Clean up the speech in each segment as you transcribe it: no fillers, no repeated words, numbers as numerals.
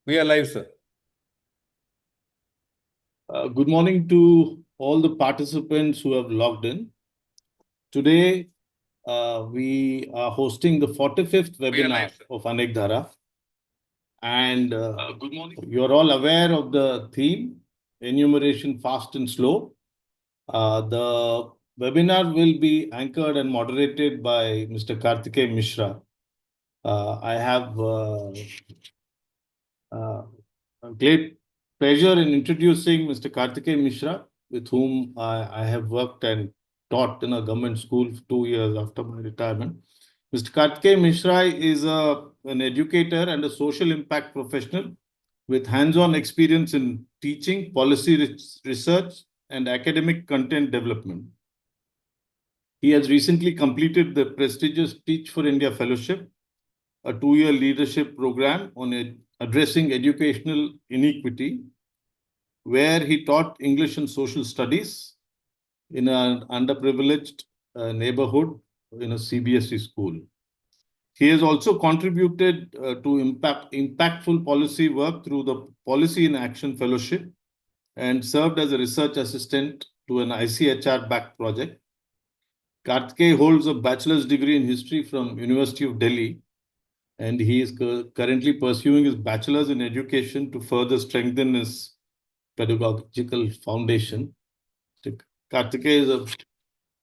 We are live, sir. Good morning to all the participants who have logged in. Today, we are hosting the 45th webinar of Anekdhara. And good morning. You're all aware of the theme, enumeration fast and slow. The webinar will be anchored and moderated by Mr. Kartikey Mishra. I have a great pleasure in introducing Mr. Kartikey Mishra, with whom I have worked and taught in a government school for 2 years after my retirement. Mr. Kartikey Mishra is an educator and a social impact professional with hands-on experience in teaching, policy research, and academic content development. He has recently completed the prestigious Teach for India Fellowship, a 2-year leadership program on addressing educational inequity, where he taught English and social studies in an underprivileged neighborhood in a CBSE school. He has also contributed to impactful policy work through the Policy in Action Fellowship and served as a research assistant to an ICHR-backed project. Kartikey holds a bachelor's degree in history from University of Delhi, and he is currently pursuing his bachelor's in education to further strengthen his pedagogical foundation. Kartikey is a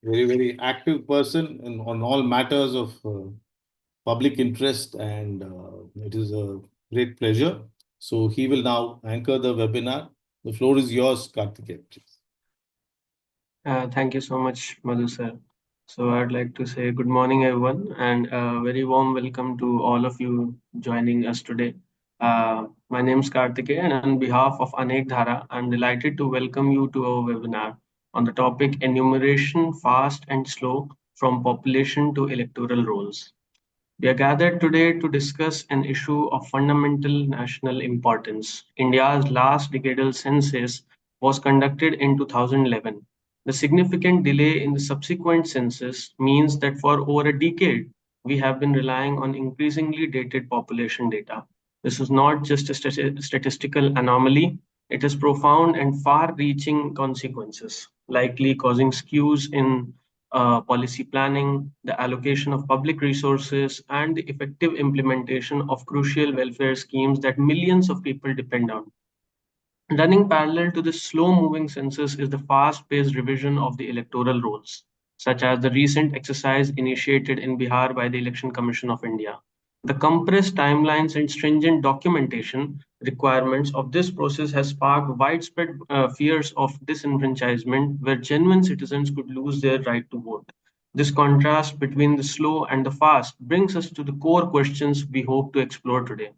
very, very active person on all matters of public interest, and it is a great pleasure. So he will now anchor the webinar. The floor is yours, Kartikey. Thank you so much, Madhu sir. So I'd like to say good morning, everyone, and a very warm welcome to all of you joining us today. My name is Kartikey, and on behalf of Anekdhara, I'm delighted to welcome you to our webinar on the topic Enumeration Fast and Slow from Population to Electoral Rolls. We are gathered today to discuss an issue of fundamental national importance. India's last decadal census was conducted in 2011. The significant delay in the subsequent census means that for over a decade, we have been relying on increasingly dated population data. This is not just a statistical anomaly, it has profound and far reaching consequences, likely causing skews in policy planning, the allocation of public resources, and the effective implementation of crucial welfare schemes that millions of people depend on. Running parallel to this slow moving census is the fast paced revision of the electoral rolls, such as the recent exercise initiated in Bihar by the Election Commission of India. The compressed timelines and stringent documentation requirements of this process has sparked widespread fears of disenfranchisement, where genuine citizens could lose their right to vote. This contrast between the slow and the fast brings us to the core questions we hope to explore today.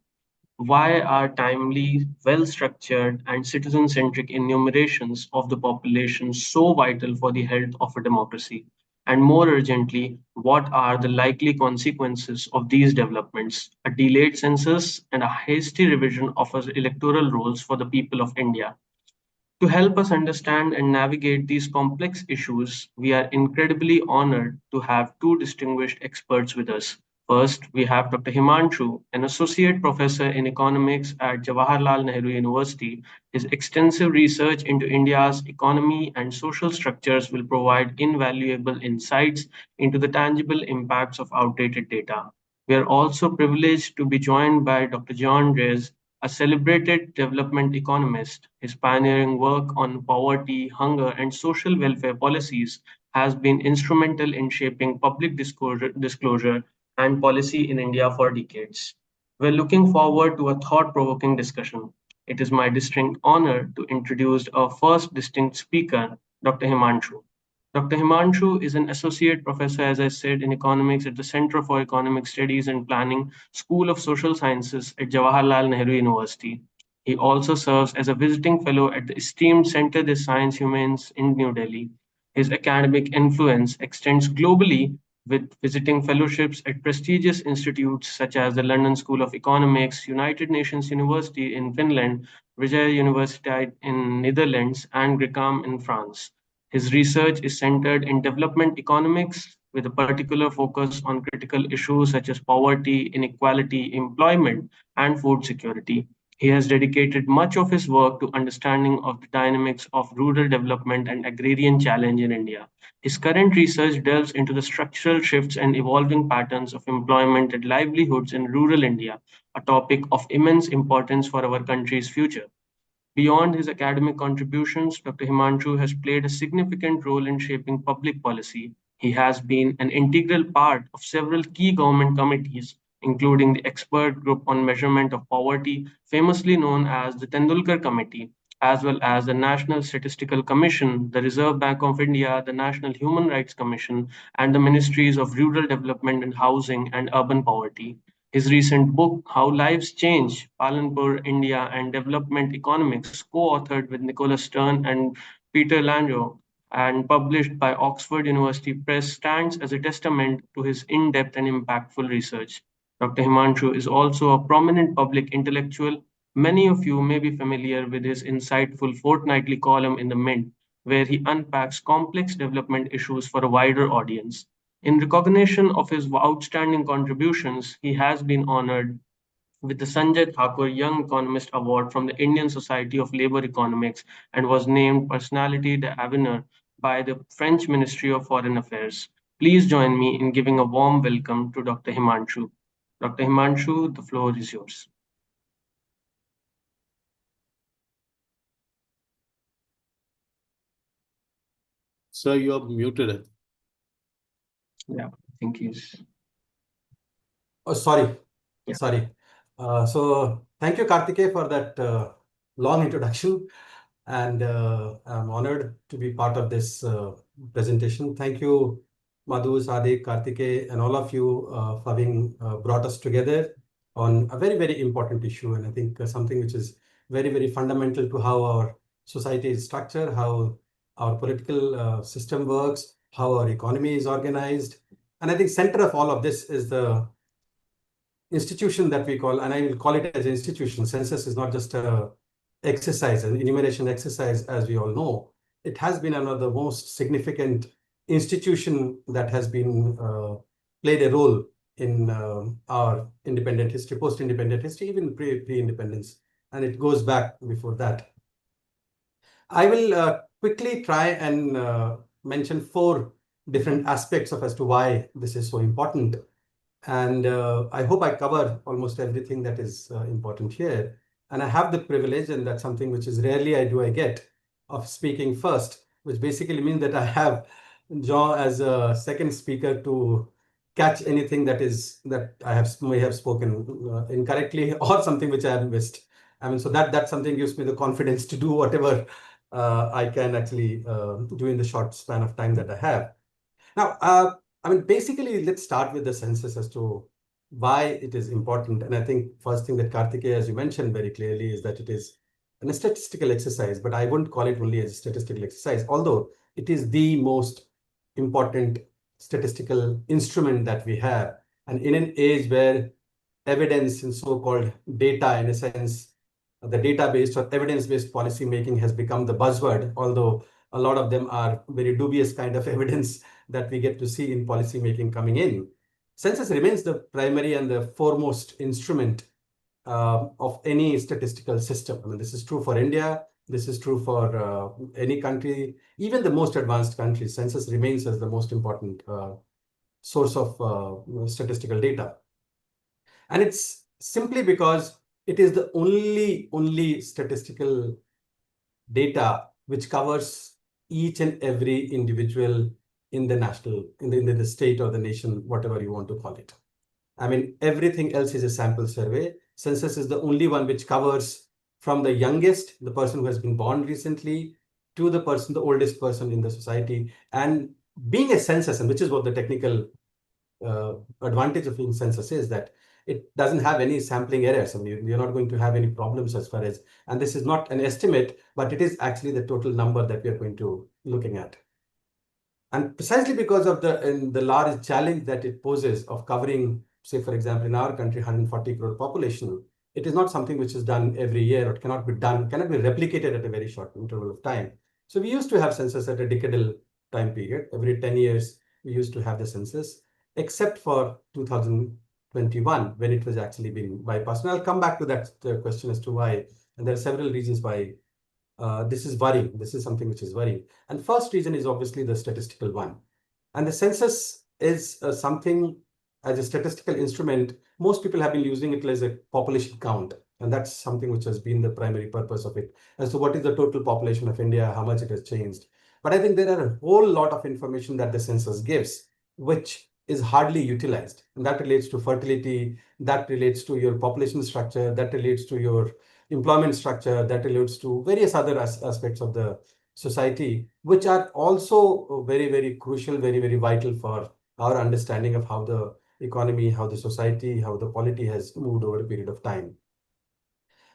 Why are timely, well structured, and citizen centric enumerations of the population so vital for the health of a democracy? And more urgently, what are the likely consequences of these developments? A delayed census and a hasty revision of our electoral rolls for the people of India. To help us understand and navigate these complex issues, we are incredibly honored to have two distinguished experts with us. First, we have Dr. Himanshu, an associate professor in economics at Jawaharlal Nehru University. His extensive research into India's economy and social structures will provide invaluable insights into the tangible impacts of outdated data. We are also privileged to be joined by Dr. Jean Drèze, a celebrated development economist. His pioneering work on poverty, hunger, and social welfare policies has been instrumental in shaping public disclosure and policy in India for decades. We're looking forward to a thought provoking discussion. It is my distinct honor to introduce our first distinct speaker, Dr. Himanshu. Dr. Himanshu is an associate professor, as I said, in economics at the Center for Economic Studies and Planning, School of Social Sciences at Jawaharlal Nehru University. He also serves as a visiting fellow at the esteemed Centre des Sciences Humaines in New Delhi. His academic influence extends globally with visiting fellowships at prestigious institutes such as the London School of Economics, United Nations University in Finland, Vijaya University in Netherlands, and GRICAM in France. His research is centered in development economics with a particular focus on critical issues such as poverty, inequality, employment, and food security. He has dedicated much of his work to understanding of the dynamics of rural development and agrarian challenge in India. His current research delves into the structural shifts and evolving patterns of employment and livelihoods in rural India, a topic of immense importance for our country's future. Beyond his academic contributions, Dr. Himanshu has played a significant role in shaping public policy. He has been an integral part of several key government committees, including the Expert Group on Measurement of Poverty, famously known as the Tendulkar Committee, as well as the National Statistical Commission, the Reserve Bank of India, the National Human Rights Commission, and the Ministries of Rural Development and Housing and Urban Poverty. His recent book, How Lives Change, Palanpur, India, and Development Economics, co-authored with Nicholas Stern and Peter Langeau, and published by Oxford University Press, stands as a testament to his in-depth and impactful research. Dr. Himanshu is also a prominent public intellectual. Many of you may be familiar with his insightful fortnightly column in the Mint, where he unpacks complex development issues for a wider audience. In recognition of his outstanding contributions, he has been honored with the Sanjay Thakur Young Economist Award from the Indian Society of Labour Economics and was named Personality d'Avenir by the French Ministry of Foreign Affairs. Please join me in giving a warm welcome to Dr. Himanshu. Dr. Himanshu, the floor is yours. Sir, you are muted. Yeah, I think he's. Oh, sorry. Yeah. Sorry. So thank you, Kartikey, for that long introduction. And I'm honored to be part of this presentation. Thank you, Madhu, Sadiq, Kartikey, and all of you for having brought us together on a very, very important issue. And I think something which is very, very fundamental to how our society is structured, how our political system works, how our economy is organized. And I think center of all of this is the institution that we call, and I will call it as an institution. Census is not just a exercise, an enumeration exercise, as we all know. It has been one of the most significant institution that has been played a role in our independent history, post-independent history, even pre-independence, and it goes back before that. I will quickly try and mention 4 different aspects of as to why this is so important. And I hope I cover almost everything that is important here. And I have the privilege, and that's something which is rarely I get, of speaking first, which basically means that I have Jean as a second speaker to catch anything that I may have spoken incorrectly or something which I have missed. I mean, so that's something gives me the confidence to do whatever I can actually do in the short span of time that I have. Now, I mean, basically, let's start with the census as to why it is important. And I think first thing that Kartikey, as you mentioned very clearly, is that it is a statistical exercise, but I wouldn't call it only as a statistical exercise, although it is the most important statistical instrument that we have. And in an age where evidence and so-called data, in a sense, the data-based or evidence-based policy making has become the buzzword, although a lot of them are very dubious kind of evidence that we get to see in policy making coming in. Census remains the primary and the foremost instrument of any statistical system. I mean, this is true for India. This is true for any country, even the most advanced countries. Census remains as the most important source of statistical data. And it's simply because it is the only statistical data which covers each and every individual in the national, in the state or the nation, whatever you want to call it. I mean, everything else is a sample survey. Census is the only one which covers from the youngest, the person who has been born recently, to the person, the oldest person in the society. And being a census, and which is what the technical advantage of being census is, that it doesn't have any sampling errors. I mean, you're not going to have any problems as far as, and this is not an estimate, but it is actually the total number that we are going to looking at. And precisely because of the large challenge that it poses of covering, say, for example, in our country, 140 crore population, it is not something which is done every year or cannot be replicated at a very short interval of time. So we used to have census at a decadal time period. Every 10 years, we used to have the census, except for 2000 2021 when it was actually being bypassed. And I'll come back to that question as to why. And there are several reasons why this is worrying. This is something which is worrying. And first reason is obviously the statistical one. And the census is something as a statistical instrument. Most people have been using it as a population count. And that's something which has been the primary purpose of it, as to what is the total population of India, how much it has changed. But I think there are a whole lot of information that the census gives, which is hardly utilized. And that relates to fertility, that relates to your population structure, that relates to your employment structure, that relates to various other aspects of the society, which are also very, very crucial, very, very vital for our understanding of how the economy, how the society, how the polity has moved over a period of time.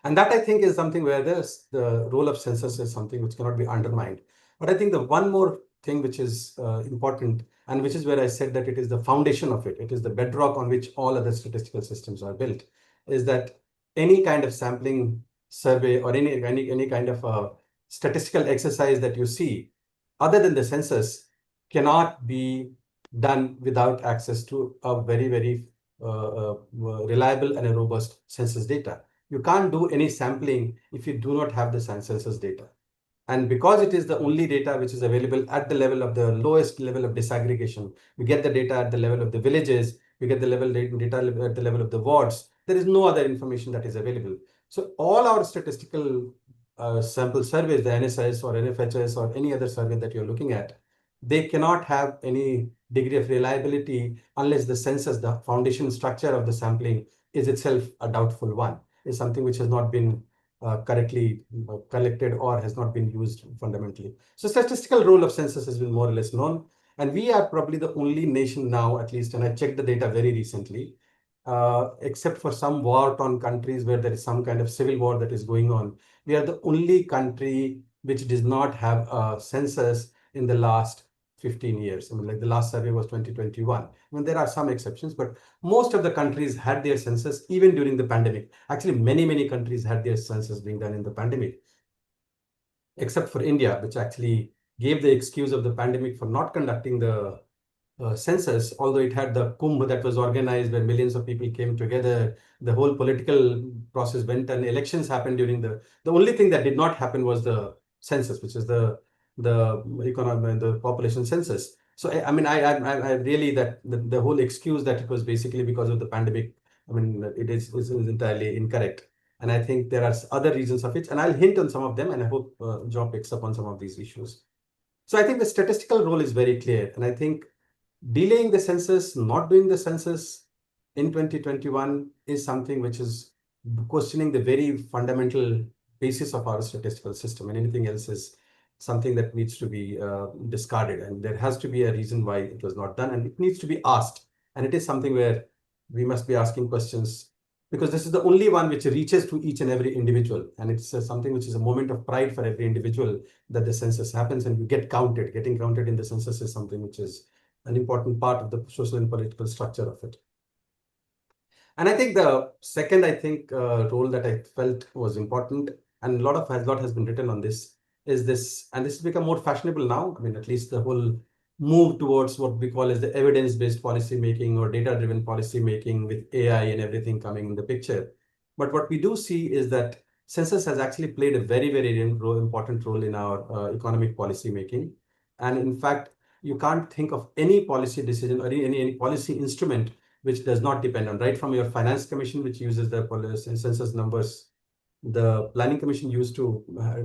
And that I think is something where the role of census is something which cannot be undermined. But I think the one more thing which is important, and which is where I said that it is the foundation of it, it is the bedrock on which all other statistical systems are built, is that any kind of sampling survey or any kind of statistical exercise that you see, other than the census, cannot be done without access to a very, very reliable and a robust census data. You can't do any sampling if you do not have the census data. And because it is the only data which is available at the level of the lowest level of disaggregation, we get the data at the level of the villages, we get the data at the level of the wards. There is no other information that is available. So all our statistical sample surveys, the NSS or NFHS or any other survey that you're looking at, they cannot have any degree of reliability unless the census, the foundation structure of the sampling, is itself a doubtful one, is something which has not been correctly collected or has not been used fundamentally. So statistical role of census has been more or less known. And we are probably the only nation now, at least, and I checked the data very recently, except for some war-torn countries where there is some kind of civil war that is going on. We are the only country which does not have a census in the last 15 years. I mean, like the last survey was 2021. I mean, there are some exceptions, but most of the countries had their census even during the pandemic. Actually, many countries had their census being done in the pandemic, except for India, which actually gave the excuse of the pandemic for not conducting the census, although it had the Kumbh that was organized where millions of people came together. The whole political process went and elections happened during the only thing that did not happen was the census, which is the economic and the population census. So I mean, I really, that the whole excuse that it was basically because of the pandemic, I mean, it is entirely incorrect. And I think there are other reasons of it, and I'll hint on some of them, and I hope John picks up on some of these issues. So I think the statistical role is very clear, and I think delaying the census, not doing the census in 2021 is something which is questioning the very fundamental basis of our statistical system, and anything else is something that needs to be discarded. And there has to be a reason why it was not done, and it needs to be asked. And it is something where we must be asking questions, because this is the only one which reaches to each and every individual. And it's something which is a moment of pride for every individual that the census happens and you get counted. Getting counted in the census is something which is an important part of the social and political structure of it. And I think the second, role that I felt was important, and a lot has been written on this, is this, and this has become more fashionable now. I mean, at least the whole move towards what we call as the evidence-based policy making or data-driven policy making with AI and everything coming in the picture. But what we do see is that census has actually played a very, very important role in our economic policy making. And in fact, you can't think of any policy decision or any policy instrument which does not depend on, right from your finance commission, which uses the census numbers. The planning commission used to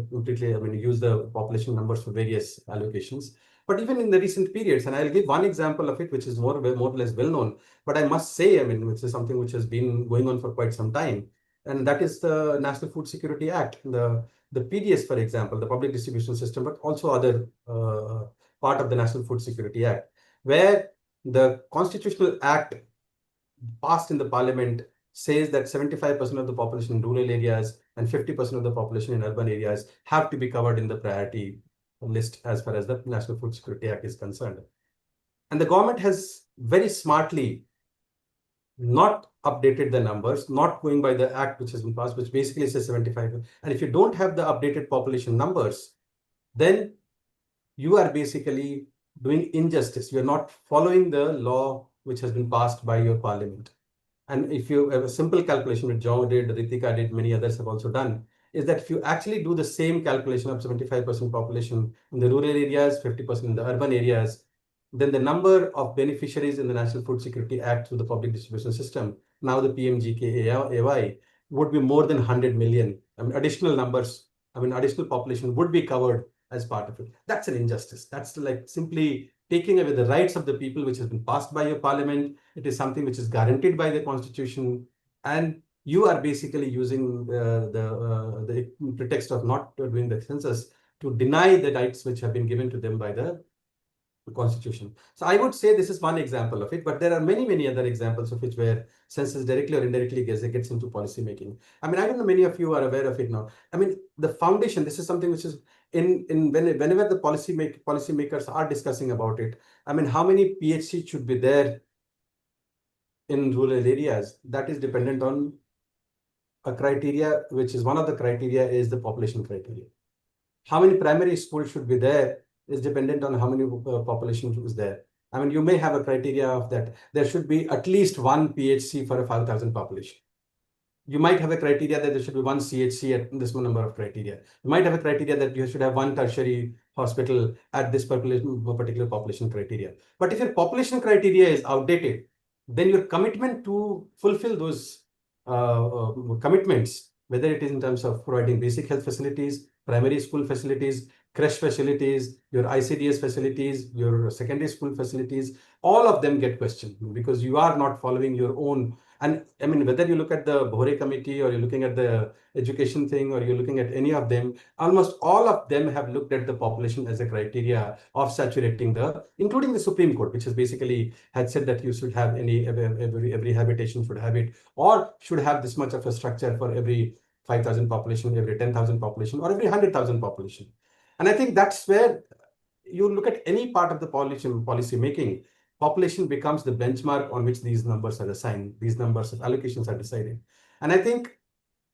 completely, use the population numbers for various allocations. But even in the recent periods, and I'll give one example of it, which is more or less well known, but I must say, which is something which has been going on for quite some time, and that is the National Food Security Act, the PDS, for example, the Public Distribution System, but also other part of the National Food Security Act, where the Constitutional Act passed in the Parliament says that 75% of the population in rural areas and 50% of the population in urban areas have to be covered in the priority list as far as the National Food Security Act is concerned. And the government has very smartly not updated the numbers, not going by the act which has been passed, which basically says 75. And if you don't have the updated population numbers, then you are basically doing injustice. You are not following the law which has been passed by your parliament. and if you have a simple calculation which John did, Ritika did, many others have also done, is that if you actually do the same calculation of 75% population in the rural areas, 50% in the urban areas, then the number of beneficiaries in the National Food Security Act through the public distribution system, now the PMGKAY, would be more than 100 million. I mean, additional numbers, additional population would be covered as part of it. That's an injustice. That's like simply taking away the rights of the people, which has been passed by your parliament. It is something which is guaranteed by the constitution, and you are basically using the pretext of not doing the census to deny the rights which have been given to them by the constitution. So I would say this is one example of it, but there are many other examples of it where census directly or indirectly gets into policy making. I don't know, many of you are aware of it now. The foundation, this is something which is whenever the policymakers are discussing about it, how many PHC should be there in rural areas, that is dependent on a criteria, which is one of the criteria is the population criteria. How many primary schools should be there is dependent on how many population is there. You may have a criteria of that there should be at least one PHC for a 5,000 population. You might have a criteria that there should be one CHC at this number of criteria. You might have a criteria that you should have one tertiary hospital at this particular population criteria. But if your population criteria is outdated, then your commitment to fulfill those commitments, whether it is in terms of providing basic health facilities, primary school facilities, creche facilities, your ICDS facilities, your secondary school facilities, all of them get questioned because you are not following your own. And whether you look at the Bhore committee or you're looking at the education thing or you're looking at any of them, almost all of them have looked at the population as a criteria of saturating including the Supreme Court, which has basically had said that you should have every habitation should have it, or should have this much of a structure for every 5,000 population, every 10,000 population, or every 100,000 population. And I think that's where you look at any part of the policy making, population becomes the benchmark on which these numbers are assigned, these numbers of allocations are decided. And I think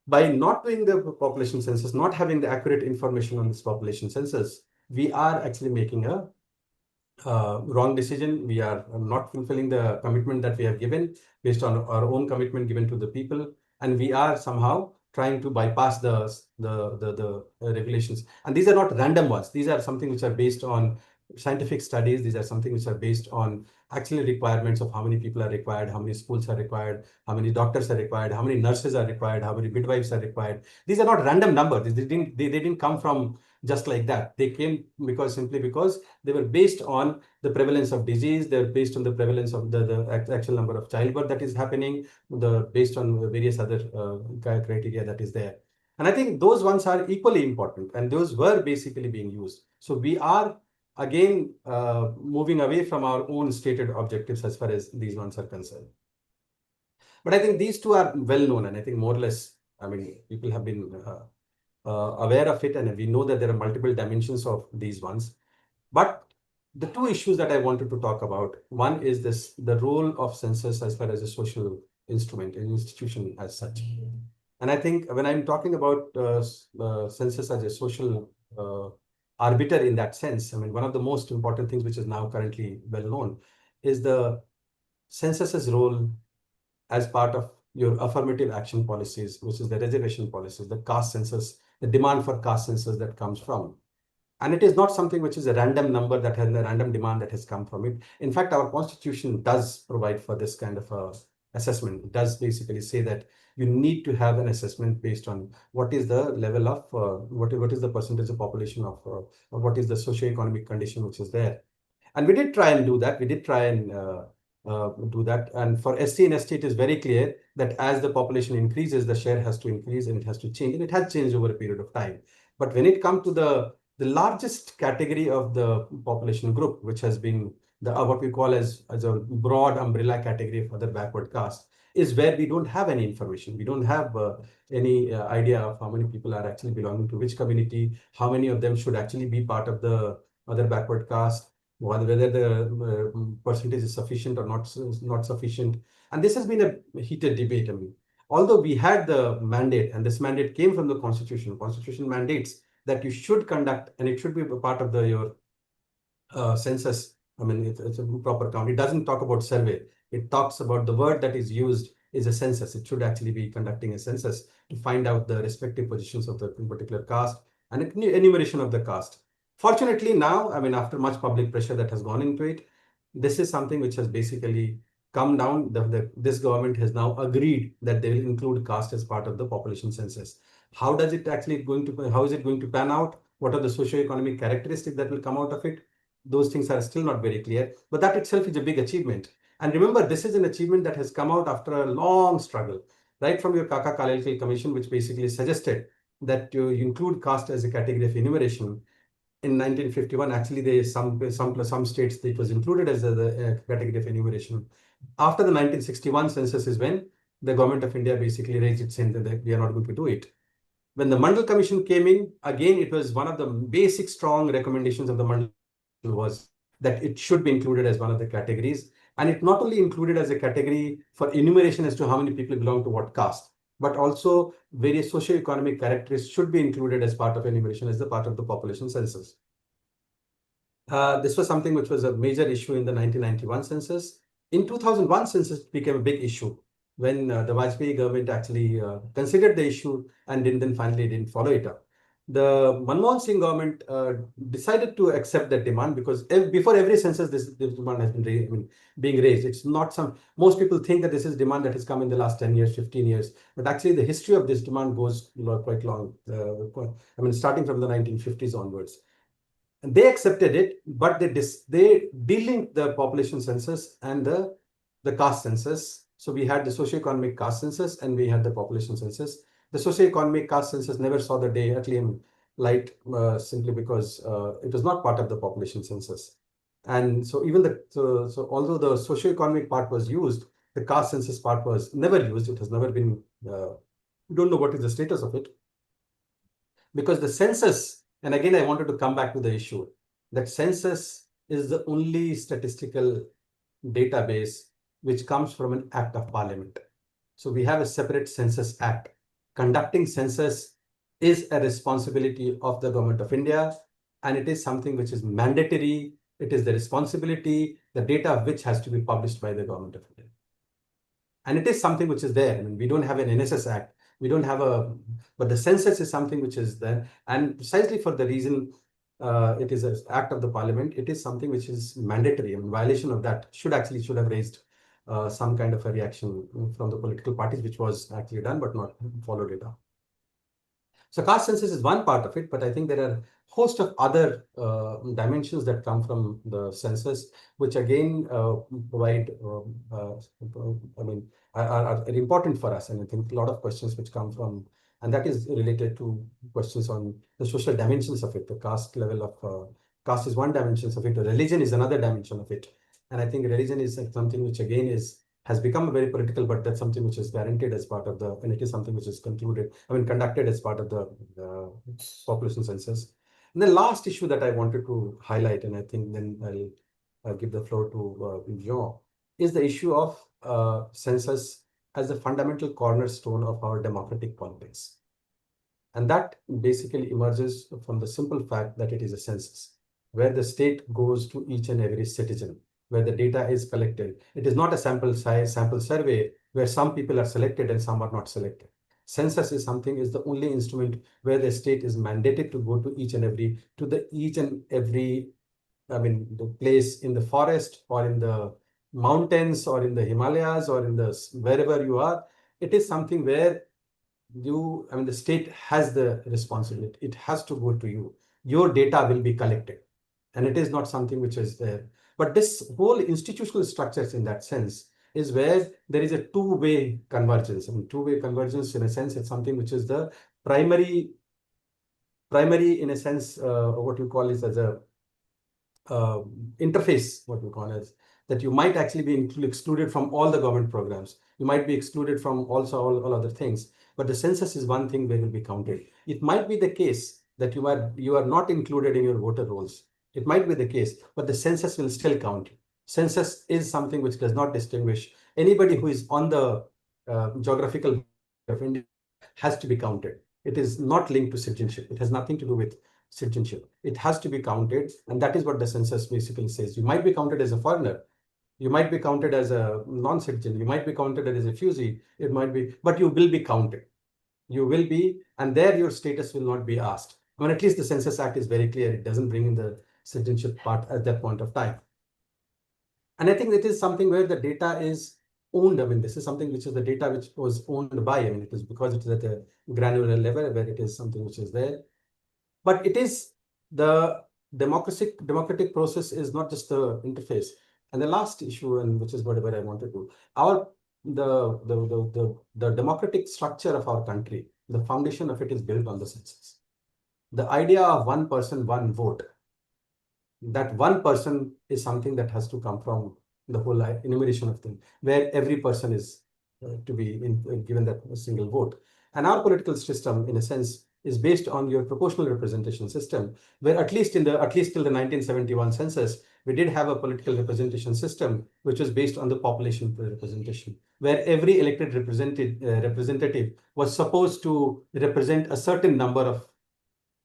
by not doing the population census, not having the accurate information on this population census, we are actually making a wrong decision. We are not fulfilling the commitment that we have given based on our own commitment given to the people. And we are somehow trying to bypass the regulations. And these are not random ones. These are something which are based on scientific studies. These are something which are based on actually requirements of how many people are required, how many schools are required, how many doctors are required, how many nurses are required, how many midwives are required. These are not random numbers. They didn't come from just like that. They came simply because they were based on the prevalence of disease. They're based on the prevalence of the actual number of childbirth that is happening, based on various other criteria that is there. And I think those ones are equally important, and those were basically being used. So we are again moving away from our own stated objectives as far as these ones are concerned. But I think these two are well known, and I think more or less, people have been aware of it, and we know that there are multiple dimensions of these ones. But the two issues that I wanted to talk about, one is the role of census as far as a social instrument, an institution as such. And I think when I'm talking about census as a social arbiter in that sense, one of the most important things which is now currently well known is the census's role as part of your affirmative action policies, which is the reservation policies, the caste census, the demand for caste census that comes from. And it is not something which is a random number that has a random demand that has come from it. In fact, our constitution does provide for this kind of assessment. It does basically say that you need to have an assessment based on what is the level of, what is the percentage of population of, what is the socioeconomic condition which is there. And we did try and do that. We did try and do that. And for SC and ST, it is very clear that as the population increases, the share has to increase and it has to change. And it has changed over a period of time. But when it comes to the largest category of the population group, which has been what we call as a broad umbrella category of other backward caste, is where we don't have any information. We don't have any idea of how many people are actually belonging to which community, how many of them should actually be part of the other backward caste, whether the percentage is sufficient or not sufficient. And this has been a heated debate. Although we had the mandate, and this mandate came from the constitution mandates that you should conduct, and it should be a part of your census. It's a proper count. It doesn't talk about survey. It talks about the word that is used is a census. It should actually be conducting a census to find out the respective positions of the particular caste and an enumeration of the caste. Fortunately, now, I mean, after much public pressure that has gone into it, this is something which has basically come down. This government has now agreed that they will include caste as part of the population census. How is it going to pan out? What are the socio-economic characteristics that will come out of it? Those things are still not very clear, but that itself is a big achievement. And remember, this is an achievement that has come out after a long struggle, right from your Kaka Kalelkal Commission, which basically suggested that you include caste as a category of enumeration. In 1951, actually, some states it was included as a category of enumeration. After the 1961 census is when the government of India basically raised its hand that we are not going to do it. When the Mandal Commission came in, again, it was one of the basic strong recommendations of the Mandal was that it should be included as one of the categories. And it not only included as a category for enumeration as to how many people belong to what caste, but also various socio-economic characteristics should be included as part of enumeration as the part of the population census. This was something which was a major issue in the 1991 census. In 2001 census became a big issue when the Vajpayee government actually considered the issue and then finally didn't follow it up. The Manmohan Singh government decided to accept that demand because before every census, this demand has been being raised. It's not most people think that this is demand that has come in the last 10 years, 15 years, but actually the history of this demand goes quite long. Starting from the 1950s onwards. And they accepted it, but they delinked the population census and the caste census. So we had the socio-economic caste census and we had the population census. The socio-economic caste census never saw the day at light simply because it was not part of the population census. And so even so although the socio-economic part was used, the caste census part was never used. It has never been, we don't know what is the status of it. Because the census, and again, I wanted to come back to the issue that census is the only statistical database which comes from an act of parliament. So we have a separate census act. Conducting census is a responsibility of the government of India, and it is something which is mandatory. It is the responsibility, the data of which has to be published by the government of India. And it is something which is there. I mean, we don't have an NSS act. We don't have but the census is something which is there. And precisely for the reason it is an act of the parliament, it is something which is mandatory. I mean, violation of that should have raised some kind of a reaction from the political parties, which was actually done, but not followed it up. So caste census is one part of it, but I think there are a host of other dimensions that come from the census, which again provide, are important for us. And I think a lot of questions which come from, and that is related to questions on the social dimensions of it. The caste level of caste is one dimension of it. Religion is another dimension of it. And I think religion is something which again has become very political, but that's something which is guaranteed as part of and it is something which is conducted as part of the population census. And the last issue that I wanted to highlight, and I think then I'll give the floor to Jean, is the issue of census as the fundamental cornerstone of our democratic politics. And that basically emerges from the simple fact that it is a census, where the state goes to each and every citizen, where the data is collected. It is not a sample survey where some people are selected and some are not selected. Census is the only instrument where the state is mandated to go to each and every the place in the forest or in the mountains or in the Himalayas or in wherever you are. It is something where the state has the responsibility. It has to go to you. Your data will be collected. And it is not something which is there. But this whole institutional structures in that sense is where there is a two-way convergence. Two-way convergence in a sense, it's something which is the primary in a sense, what you call is as a interface, what we call as that you might actually be excluded from all the government programs. You might be excluded from also all other things. But the census is one thing where it will be counted. It might be the case that you are not included in your voter rolls. It might be the case, but the census will still count. Census is something which does not distinguish. Anybody who is on the geographical of India has to be counted. It is not linked to citizenship. It has nothing to do with citizenship. It has to be counted, and that is what the census basically says. You might be counted as a foreigner, You might be counted as a non-citizen. You might be counted as a refugee. It might be, but you will be counted. You will be, and there your status will not be asked. I mean, at least the Census Act is very clear. It doesn't bring in the citizenship part at that point of time. And I think it is something where the data is owned. I mean, this is something which is the data which was owned by, I mean, it is because it is at a granular level where it is something which is there. But it is the democratic process is not just the interface. And the last issue, and which is whatever I wanted to, the democratic structure of our country, the foundation of it is built on the census. The idea of one person, one vote, that one person is something that has to come from the whole enumeration of things, where every person is to be given that single vote. And our political system, in a sense, is based on your proportional representation system, where at least till the 1971 census, we did have a political representation system which was based on the population representation, where every elected representative was supposed to represent a certain number of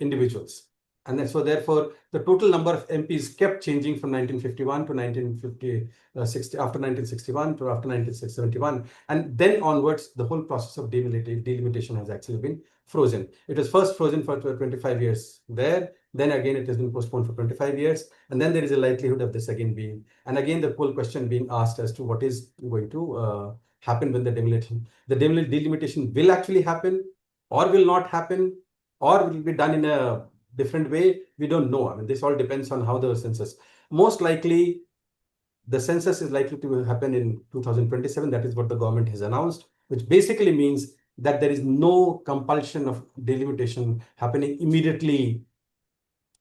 individuals. And then, so therefore, the total number of MPs kept changing from 1951 to 1960, after 1961 to after 1971. And then onwards, the whole process of delimitation has actually been frozen. It was first frozen for 25 years there. Then again, it has been postponed for 25 years. And then there is a likelihood of this again being, and again, the whole question being asked as to what is going to happen when the delimitation. The delimitation will actually happen or will not happen, or will be done in a different way. We don't know. I mean, this all depends on how the census. Most likely, the census is likely to happen in 2027. That is what the government has announced, which basically means that there is no compulsion of delimitation happening immediately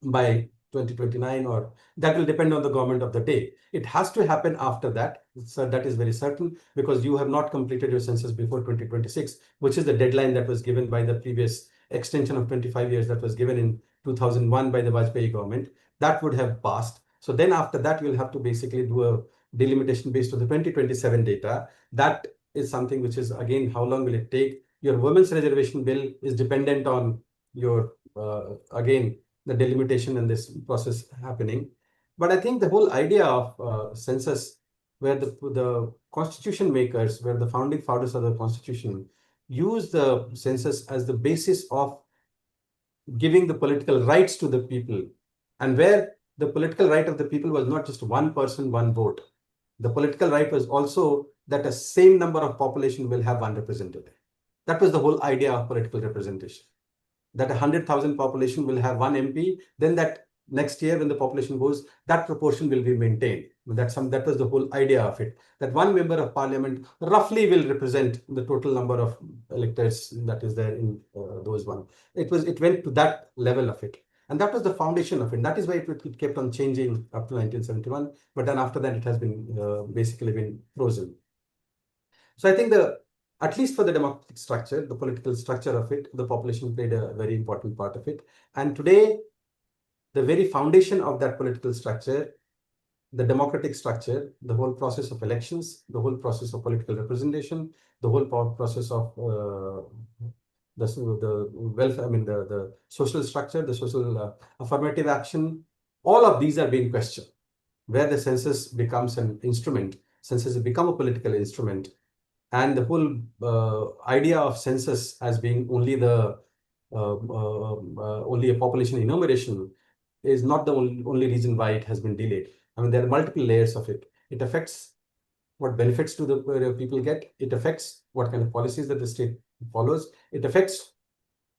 by 2029, or that will depend on the government of the day. It has to happen after that. So that is very certain, because you have not completed your census before 2026, which is the deadline that was given by the previous extension of 25 years that was given in 2001 by the Vajpayee government. That would have passed. So then after that, you'll have to basically do a delimitation based on the 2027 data. That is something which is, again, how long will it take? Your women's reservation bill is dependent on your, again, the delimitation and this process happening. But I think the whole idea of census, where the constitution makers, where the founding fathers of the constitution use the census as the basis of giving the political rights to the people, and where the political right of the people was not just one person, one vote. The political right was also that a same number of population will have one representative. That was the whole idea of political representation. That 100,000 population will have one MP, then that next year when the population goes, that proportion will be maintained. That was the whole idea of it. That one member of parliament roughly will represent the total number of electors that is there in those one. It went to that level of it. And that was the foundation of it. That is why it kept on changing up to 1971. But then after that, it has been basically been frozen. So I think at least for the democratic structure, the political structure of it, the population played a very important part of it. And today, the very foundation of that political structure, the democratic structure, the whole process of elections, the whole process of political representation, the whole process of the welfare, I mean, the social structure, the social affirmative action, all of these are being questioned. Where the census becomes an instrument, census has become a political instrument. And the whole idea of census as being only only a population enumeration is not the only reason why it has been delayed. I mean, there are multiple layers of it. It affects what benefits do the people get. It affects what kind of policies that the state follows. It affects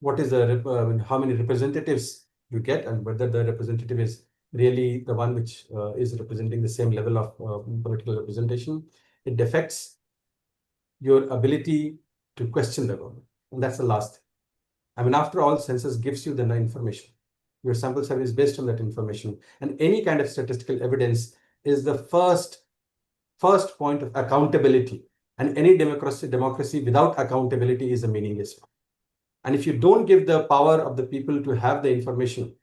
what is how many representatives you get, and whether the representative is really the one which is representing the same level of political representation. It affects your ability to question the government. And that's the last thing. I mean, after all, census gives you the information. Your sample survey is based on that information. And any kind of statistical evidence is the first point of accountability. And any democracy without accountability is a meaningless one. And if you don't give the power of the people to have the information,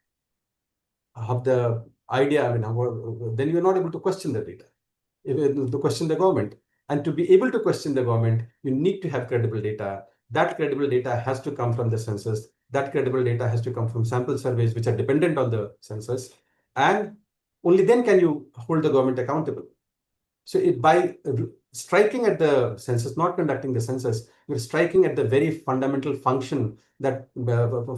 have the idea, I mean, then you're not able to question the data, to question the government. And to be able to question the government, you need to have credible data. That credible data has to come from the census. That credible data has to come from sample surveys, which are dependent on the census. And only then can you hold the government accountable. So by striking at the census, not conducting the census, you're striking at the very fundamental function, that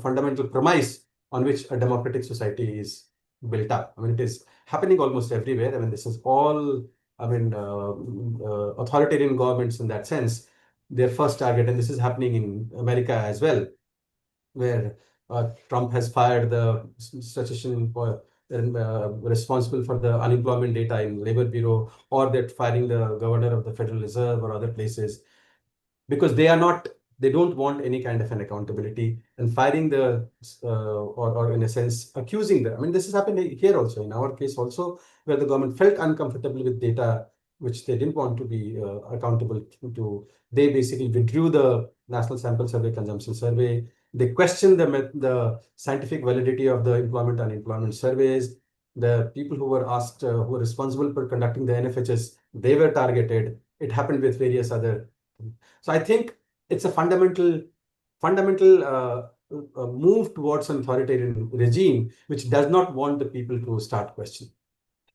fundamental premise on which a democratic society is built up. I mean, it is happening almost everywhere. I mean, this is all, I mean, authoritarian governments in that sense, their first target, and this is happening in America as well, where Trump has fired the statistician responsible for the unemployment data in Labor Bureau, or they're firing the governor of the Federal Reserve or other places, because they don't want any kind of an accountability, and firing the or in a sense accusing them. I mean, this has happened here also, in our case also, where the government felt uncomfortable with data which they didn't want to be accountable to. They basically withdrew the National Sample Survey Consumption Survey. They questioned the scientific validity of the employment and unemployment surveys. The people who were asked, who were responsible for conducting the NFHS, they were targeted. It happened with various other. So I think it's a fundamental move towards an authoritarian regime, which does not want the people to start questioning.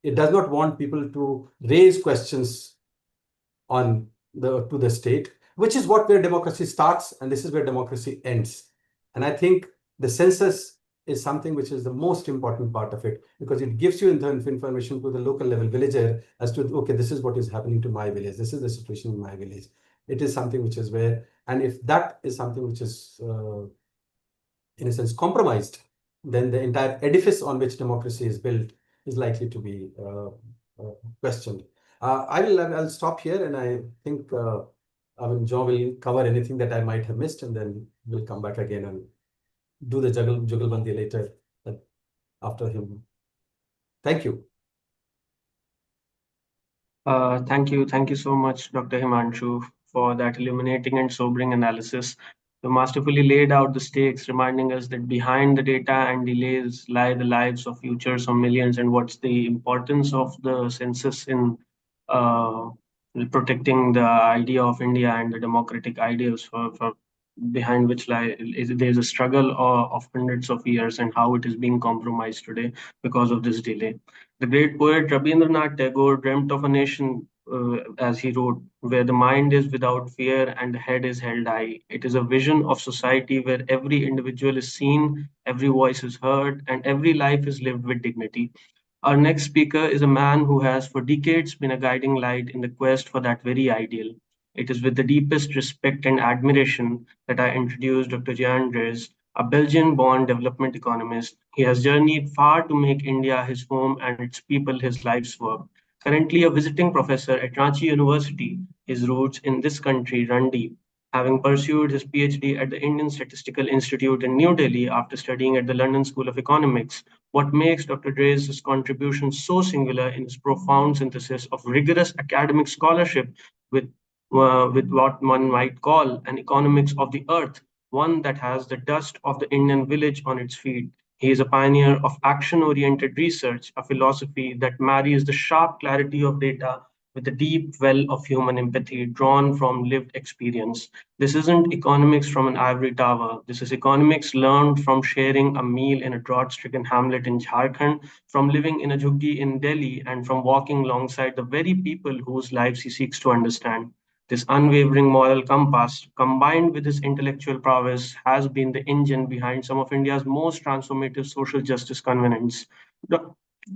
It does not want people to raise questions to the state, which is where democracy starts, and this is where democracy ends. And I think the census is something which is the most important part of it, because it gives you information to the local level villager as to, okay, this is what is happening to my village. This is the situation in my village. It is something which is where, and if that is something which is, in a sense, compromised, then the entire edifice on which democracy is built is likely to be questioned. I'll stop here, and I think John will cover anything that I might have missed, and then we'll come back again and do the jugalbandi later after him. Thank you. Thank you so much, Dr. Himanshu, for that illuminating and sobering analysis. You masterfully laid out the stakes, reminding us that behind the data and delays lie the lives of futures of millions, and what's the importance of the census in uh, protecting the idea of India and the democratic ideals for behind which there's a struggle of hundreds of years, and how it is being compromised today because of this delay. The great poet Rabindranath Tagore dreamt of a nation, as he wrote, where the mind is without fear and the head is held high. It is a vision of society where every individual is seen, every voice is heard, and every life is lived with dignity. Our next speaker is a man who has for decades been a guiding light in the quest for that very ideal. It is with the deepest respect and admiration that I introduce Dr. Jean Drèze, a Belgian-born development economist. He has journeyed far to make India his home and its people his life's work. Currently a visiting professor at Ranchi University, his roots in this country run deep. Having pursued his PhD at the Indian Statistical Institute in New Delhi after studying at the London School of Economics, what makes Dr. Dreze's contribution so singular in his profound synthesis of rigorous academic scholarship with what one might call an economics of the earth, one that has the dust of the Indian village on its feet. He is a pioneer of action oriented research, a philosophy that marries the sharp clarity of data with the deep well of human empathy drawn from lived experience. This isn't economics from an ivory tower. This is economics learned from sharing a meal in a drought stricken hamlet in Jharkhand, from living in a jhuggi in Delhi, and from walking alongside the very people whose lives he seeks to understand. This unwavering moral compass, combined with his intellectual prowess, has been the engine behind some of India's most transformative social justice covenants.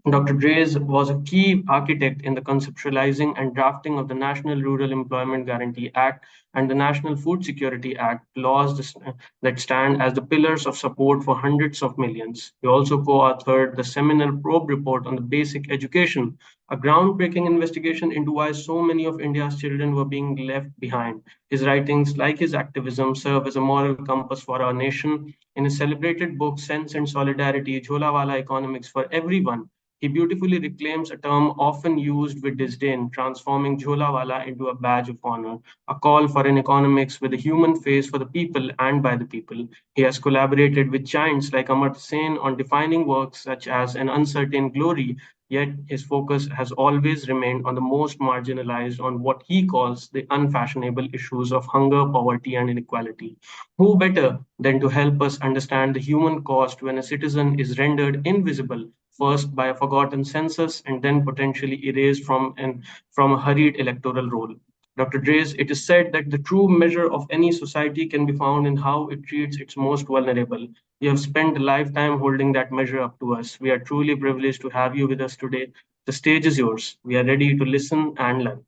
Dr. Dreze was a key architect in the conceptualizing and drafting of the National Rural Employment Guarantee Act and the National Food Security Act, laws that stand as the pillars of support for hundreds of millions. He also co-authored the seminal probe report on the basic education, a groundbreaking investigation into why so many of India's children were being left behind. His writings, like his activism, serve as a moral compass for our nation. In his celebrated book, Sense and Solidarity, Jholawala Economics for Everyone, he beautifully reclaims a term often used with disdain, transforming Jholawala into a badge of honor, a call for an economics with a human face for the people and by the people. He has collaborated with giants like Amartya Sen on defining works such as An Uncertain Glory, yet his focus has always remained on the most marginalized, on what he calls the unfashionable issues of hunger, poverty, and inequality. Who better than to help us understand the human cost when a citizen is rendered invisible first by a forgotten census and then potentially erased from a hurried electoral roll. Dr. Dreze, it is said that the true measure of any society can be found in how it treats its most vulnerable. You have spent a lifetime holding that measure up to us. We are truly privileged to have you with us today. The stage is yours. We are ready to listen and learn.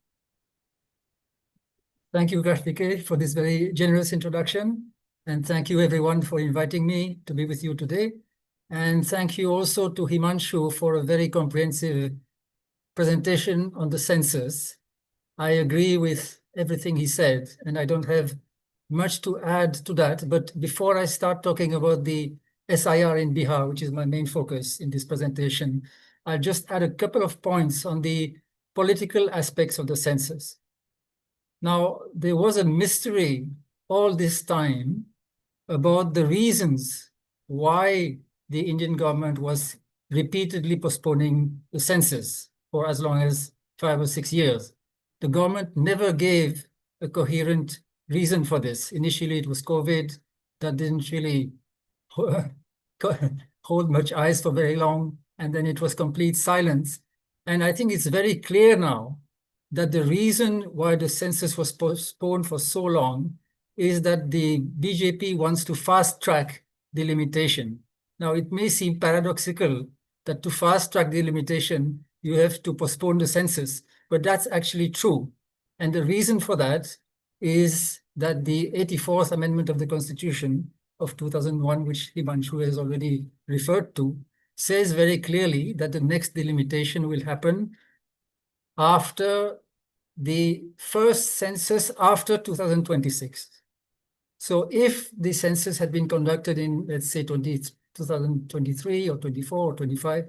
Thank you, Kartikey, for this very generous introduction. And thank you, everyone, for inviting me to be with you today. And thank you also to Himanshu for a very comprehensive presentation on the census. I agree with everything he said, and I don't have much to add to that. But before I start talking about the SIR in Bihar, which is my main focus in this presentation, I'll just add a couple of points on the political aspects of the census. Now, there was a mystery all this time about the reasons why the Indian government was repeatedly postponing the census for as long as 5 or 6 years. The government never gave a coherent reason for this. Initially, it was COVID. That didn't really hold much ice for very long. And then it was complete silence. And I think it's very clear now that the reason why the census was postponed for so long is that the BJP wants to fast track the limitation. Now, it may seem paradoxical that to fast track the limitation, you have to postpone the census, but that's actually true. And the reason for that is that the 84th Amendment of the Constitution of 2001, which Himanshu has already referred to, says very clearly that the next delimitation will happen after the first census after 2026. So if the census had been conducted in, let's say, 2023 or 24 or 25,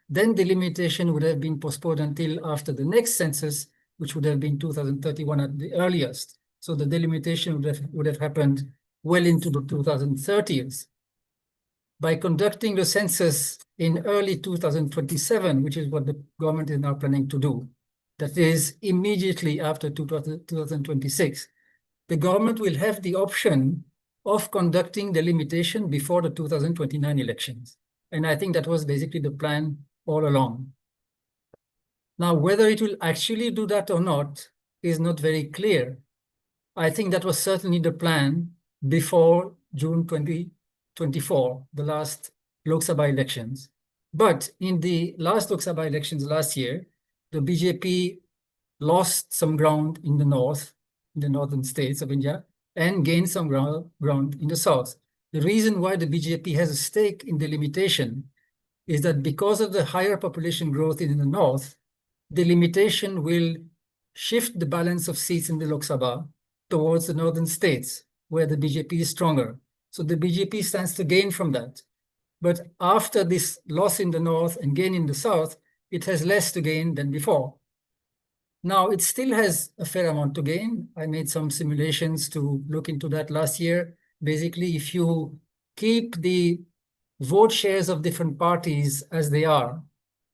then the limitation would have been postponed until after the next census, which would have been 2031 at the earliest. So the delimitation would have happened well into the 2030s. By conducting the census in early 2027, which is what the government is now planning to do, that is immediately after 2026, the government will have the option of conducting the limitation before the 2029 elections. And I think that was basically the plan all along. Now, whether it will actually do that or not is not very clear. I think that was certainly the plan before June 2024, the last Lok Sabha elections. But in the last Lok Sabha elections last year, the BJP lost some ground in the north, in the northern states of India, and gained some ground in the south. The reason why the BJP has a stake in the limitation is that because of the higher population growth in the north, the limitation will shift the balance of seats in the Lok Sabha towards the northern states, where the BJP is stronger. So the BJP stands to gain from that. But after this loss in the north and gain in the south, it has less to gain than before. Now, it still has a fair amount to gain. I made some simulations to look into that last year. Basically, if you keep the vote shares of different parties as they are,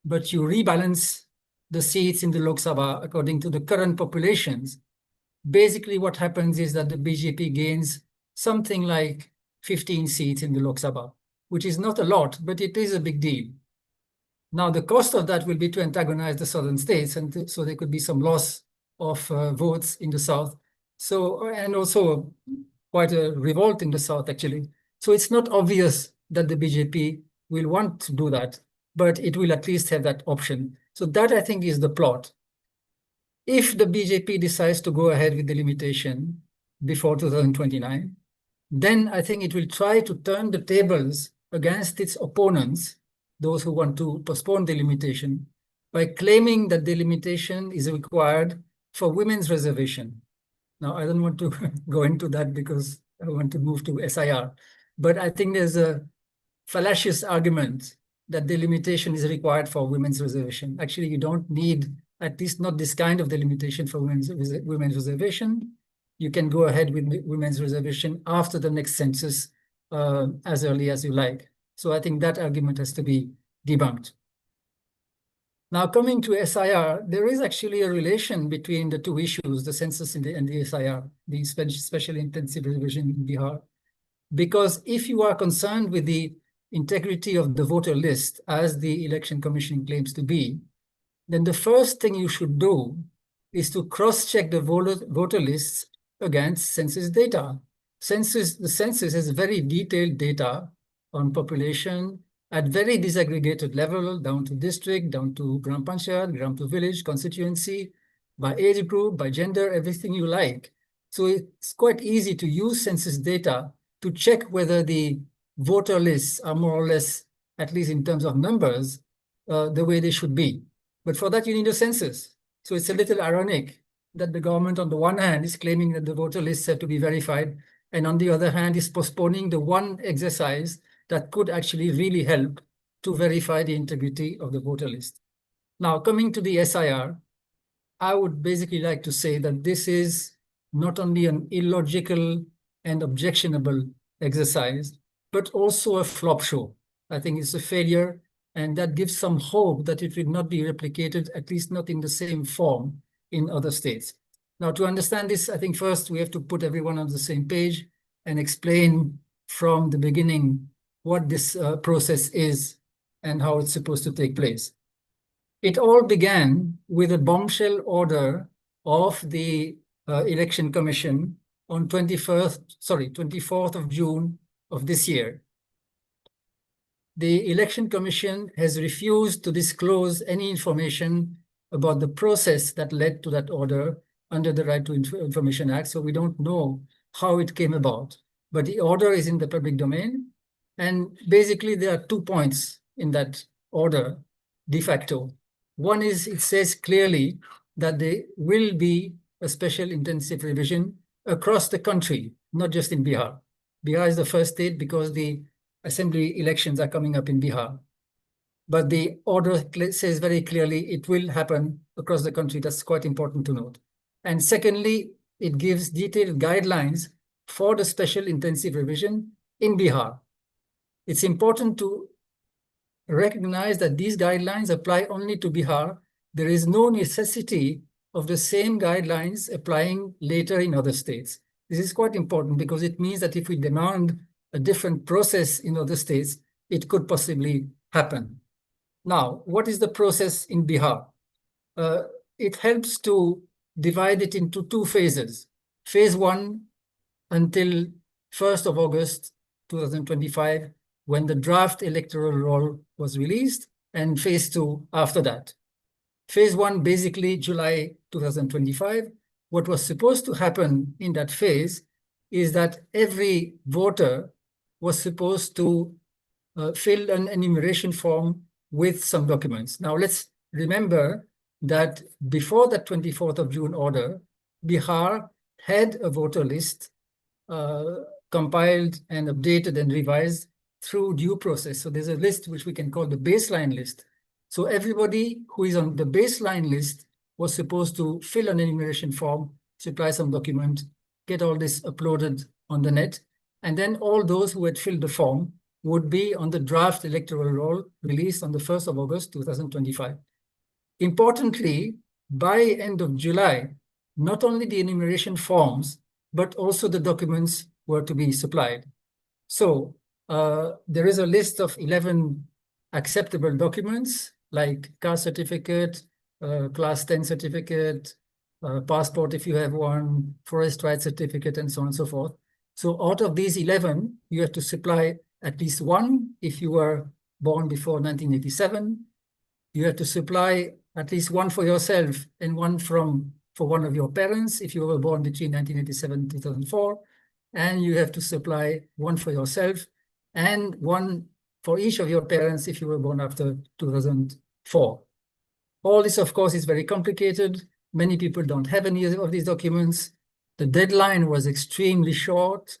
but you rebalance the seats in the Lok Sabha according to the current populations, basically what happens is that the BJP gains something like 15 seats in the Lok Sabha, which is not a lot, but it is a big deal. Now, the cost of that will be to antagonize the southern states, and so there could be some loss of votes in the south. So, and also quite a revolt in the south, actually. So it's not obvious that the BJP will want to do that, but it will at least have that option. So that, I think, is the plot. If the BJP decides to go ahead with the limitation before 2029, then I think it will try to turn the tables against its opponents, those who want to postpone the limitation, by claiming that the limitation is required for women's reservation. Now, I don't want to go into that because I want to move to SIR, but I think there's a fallacious argument that the limitation is required for women's reservation. Actually, you don't need, at least not this kind of delimitation for women's reservation. You can go ahead with women's reservation after the next census as early as you like. So I think that argument has to be debunked. Now, coming to SIR, there is actually a relation between the two issues, the census and the SIR, the special intensive reservation in Bihar. Because if you are concerned with the integrity of the voter list, as the Election Commission claims to be, then the first thing you should do is to cross-check the voter lists against census data. The census has very detailed data on population at very disaggregated level, down to district, down to Gram Panchayat, Gram to village, constituency, by age group, by gender, everything you like. So it's quite easy to use census data to check whether the voter lists are more or less, at least in terms of numbers, the way they should be. But for that, you need a census. So it's a little ironic that the government, on the one hand, is claiming that the voter lists have to be verified, and on the other hand, is postponing the one exercise that could actually really help to verify the integrity of the voter list. Now, coming to the SIR, I would basically like to say that this is not only an illogical and objectionable exercise, but also a flop show. I think it's a failure, and that gives some hope that it will not be replicated, at least not in the same form, in other states. Now, to understand this, I think first we have to put everyone on the same page and explain from the beginning what this process is and how it's supposed to take place. It all began with a bombshell order of the Election Commission on 24th of June of this year. The Election Commission has refused to disclose any information about the process that led to that order under the Right to Information Act, so we don't know how it came about. But the order is in the public domain, and basically there are 2 points in that order, de facto. One is, it says clearly that there will be a special intensive revision across the country, not just in Bihar. Bihar is the first state because the assembly elections are coming up in Bihar. But the order says very clearly it will happen across the country. That's quite important to note. And secondly, it gives detailed guidelines for the special intensive revision in Bihar. It's important to recognize that these guidelines apply only to Bihar. There is no necessity of the same guidelines applying later in other states. This is quite important because it means that if we demand a different process in other states, it could possibly happen. Now, what is the process in Bihar? It helps to divide it into 2 phases. Phase 1 until 1st of August 2025, when the draft electoral roll was released, and phase 2 after that. Phase 1, basically July 2025. What was supposed to happen in that phase is that every voter was supposed to fill an enumeration form with some documents. Now, let's remember that before that 24th of June order, Bihar had a voter list compiled and updated and revised through due process. So there's a list which we can call the baseline list. So everybody who is on the baseline list was supposed to fill an enumeration form, supply some document, get all this uploaded on the net, and then all those who had filled the form would be on the draft electoral roll released on the 1st of August 2025. Importantly, by end of July, not only the enumeration forms, but also the documents were to be supplied. So there is a list of 11 acceptable documents like caste certificate, class 10 certificate, passport if you have one, forest rights certificate, and so on and so forth. So out of these 11, you have to supply at least one if you were born before 1987. You have to supply at least one for yourself and one for one of your parents if you were born between 1987 and 2004. And you have to supply one for yourself and one for each of your parents if you were born after 2004. All this, of course, is very complicated. Many people don't have any of these documents. The deadline was extremely short.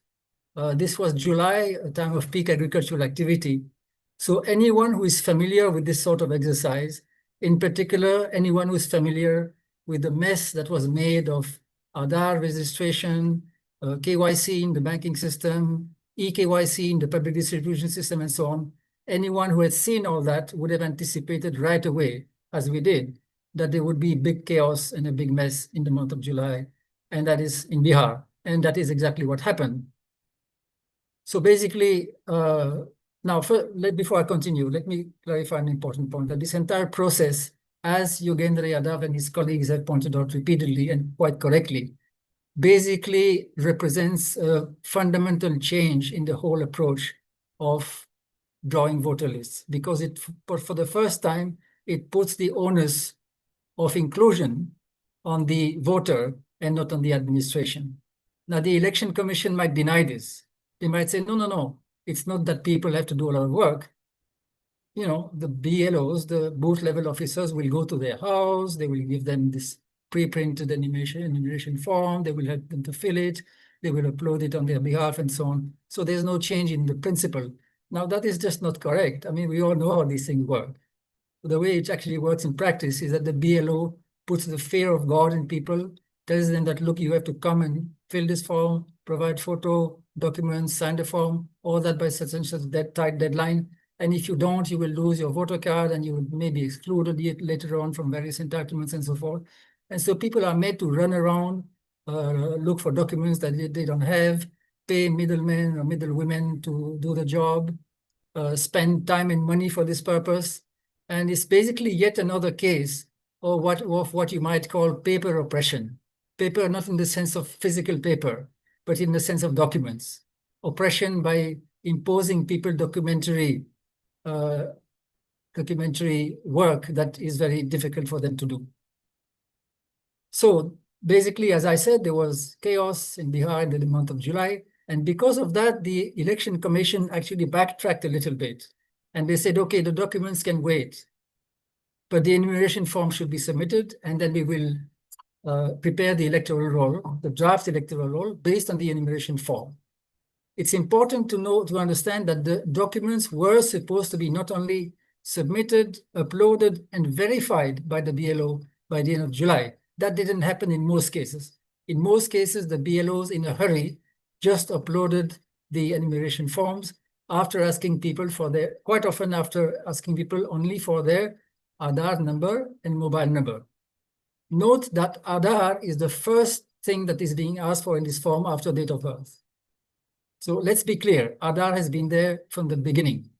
This was July, a time of peak agricultural activity. So anyone who is familiar with this sort of exercise, in particular, anyone who is familiar with the mess that was made of Aadhaar registration, KYC in the banking system, eKYC in the public distribution system, and so on, anyone who had seen all that would have anticipated right away, as we did, that there would be big chaos and a big mess in the month of July, and that is in Bihar. And that is exactly what happened. So basically, Now, before I continue, let me clarify an important point, that this entire process, as Yogendra Yadav and his colleagues have pointed out repeatedly and quite correctly, basically represents a fundamental change in the whole approach of drawing voter lists, because for the first time, it puts the onus of inclusion on the voter and not on the administration. Now, the Election Commission might deny this. They might say, no, it's not that people have to do a lot of work. You know, the BLOs, the booth level officers, will go to their house, they will give them this pre-printed enumeration form, they will help them to fill it, they will upload it on their behalf and so on. So there's no change in the principle. Now, that is just not correct. I mean, we all know how these things work. The way it actually works in practice is that the BLO puts the fear of God in people, tells them that, look, you have to come and fill this form, provide photo, documents, sign the form, all that by such and such tight deadline. And if you don't, you will lose your voter card and you will maybe excluded later on from various entitlements and so forth. And so people are made to run around, look for documents that they don't have, pay middlemen or middlewomen to do the job, spend time and money for this purpose. And it's basically yet another case of what you might call paper oppression. Paper not in the sense of physical paper, but in the sense of documents. Oppression by imposing people documentary work that is very difficult for them to do. So basically, as I said, there was chaos in Bihar in the month of July. And because of that, the Election Commission actually backtracked a little bit. And they said, okay, the documents can wait, but the enumeration form should be submitted, and then we will prepare the electoral roll, the draft electoral roll, based on the enumeration form. It's important to understand that the documents were supposed to be not only submitted, uploaded, and verified by the BLO by the end of July. That didn't happen in most cases. In most cases, the BLOs in a hurry just uploaded the enumeration forms after asking people quite often after asking people only for their Aadhaar number and mobile number. Note that Aadhaar is the first thing that is being asked for in this form after date of birth. So let's be clear, Aadhaar has been there from the beginning.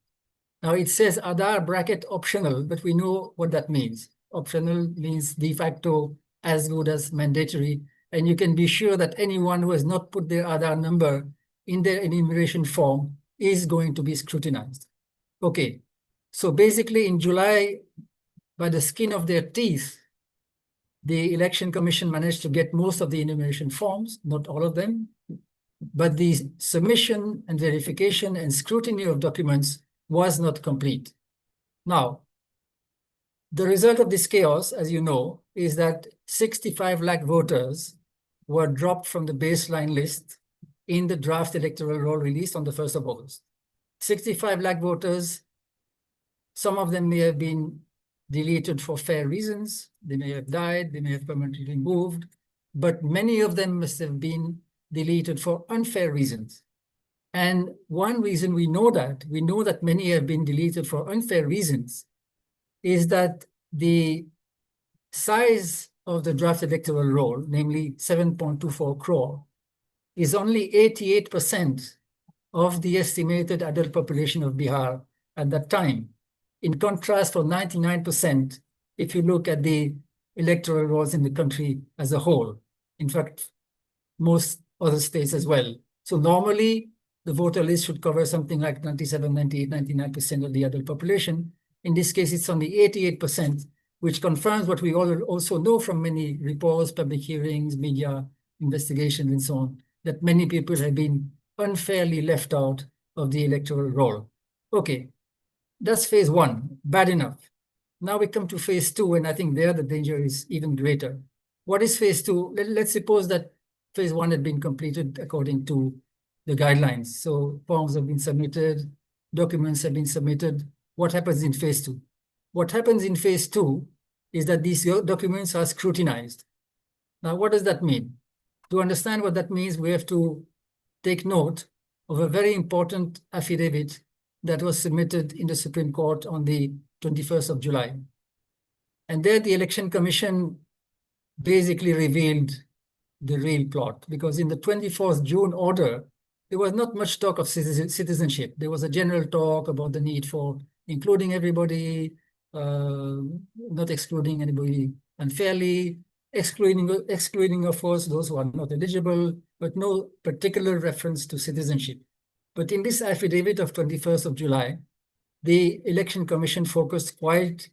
Now it says Aadhaar bracket optional, but we know what that means. Optional means de facto as good as mandatory. And you can be sure that anyone who has not put their Aadhaar number in their enumeration form is going to be scrutinized. Okay, so basically in July, by the skin of their teeth, the Election Commission managed to get most of the enumeration forms, not all of them, but the submission and verification and scrutiny of documents was not complete. Now, the result of this chaos, as you know, is that 65 lakh voters were dropped from the baseline list in the draft electoral roll released on the 1st of August. 65 lakh voters, some of them may have been deleted for fair reasons. They may have died, they may have permanently moved, but many of them must have been deleted for unfair reasons. And one reason we know that many have been deleted for unfair reasons, is that the size of the draft electoral roll, namely 7.24 crore, is only 88% of the estimated adult population of Bihar at that time. In contrast, for 99%, if you look at the electoral rolls in the country as a whole. In fact, most other states as well. So normally, the voter list should cover something like 97, 98, 99% of the adult population. In this case, it's only 88%, which confirms what we all also know from many reports, public hearings, media investigations, and so on, that many people have been unfairly left out of the electoral roll. Okay, that's phase one, bad enough. Now we come to phase two, and I think there the danger is even greater. What is phase two? Let's suppose that phase one had been completed according to the guidelines. So forms have been submitted, documents have been submitted. What happens in phase two? What happens in phase two is that these documents are scrutinized. Now, what does that mean? To understand what that means, we have to take note of a very important affidavit that was submitted in the Supreme Court on the 21st of July. And there the Election Commission basically revealed the real plot, because in the 24th June order, there was not much talk of citizenship. There was a general talk about the need for including everybody, not excluding anybody unfairly, excluding, of course, those who are not eligible, but no particular reference to citizenship. But in this affidavit of 21st of July, the Election Commission focused quite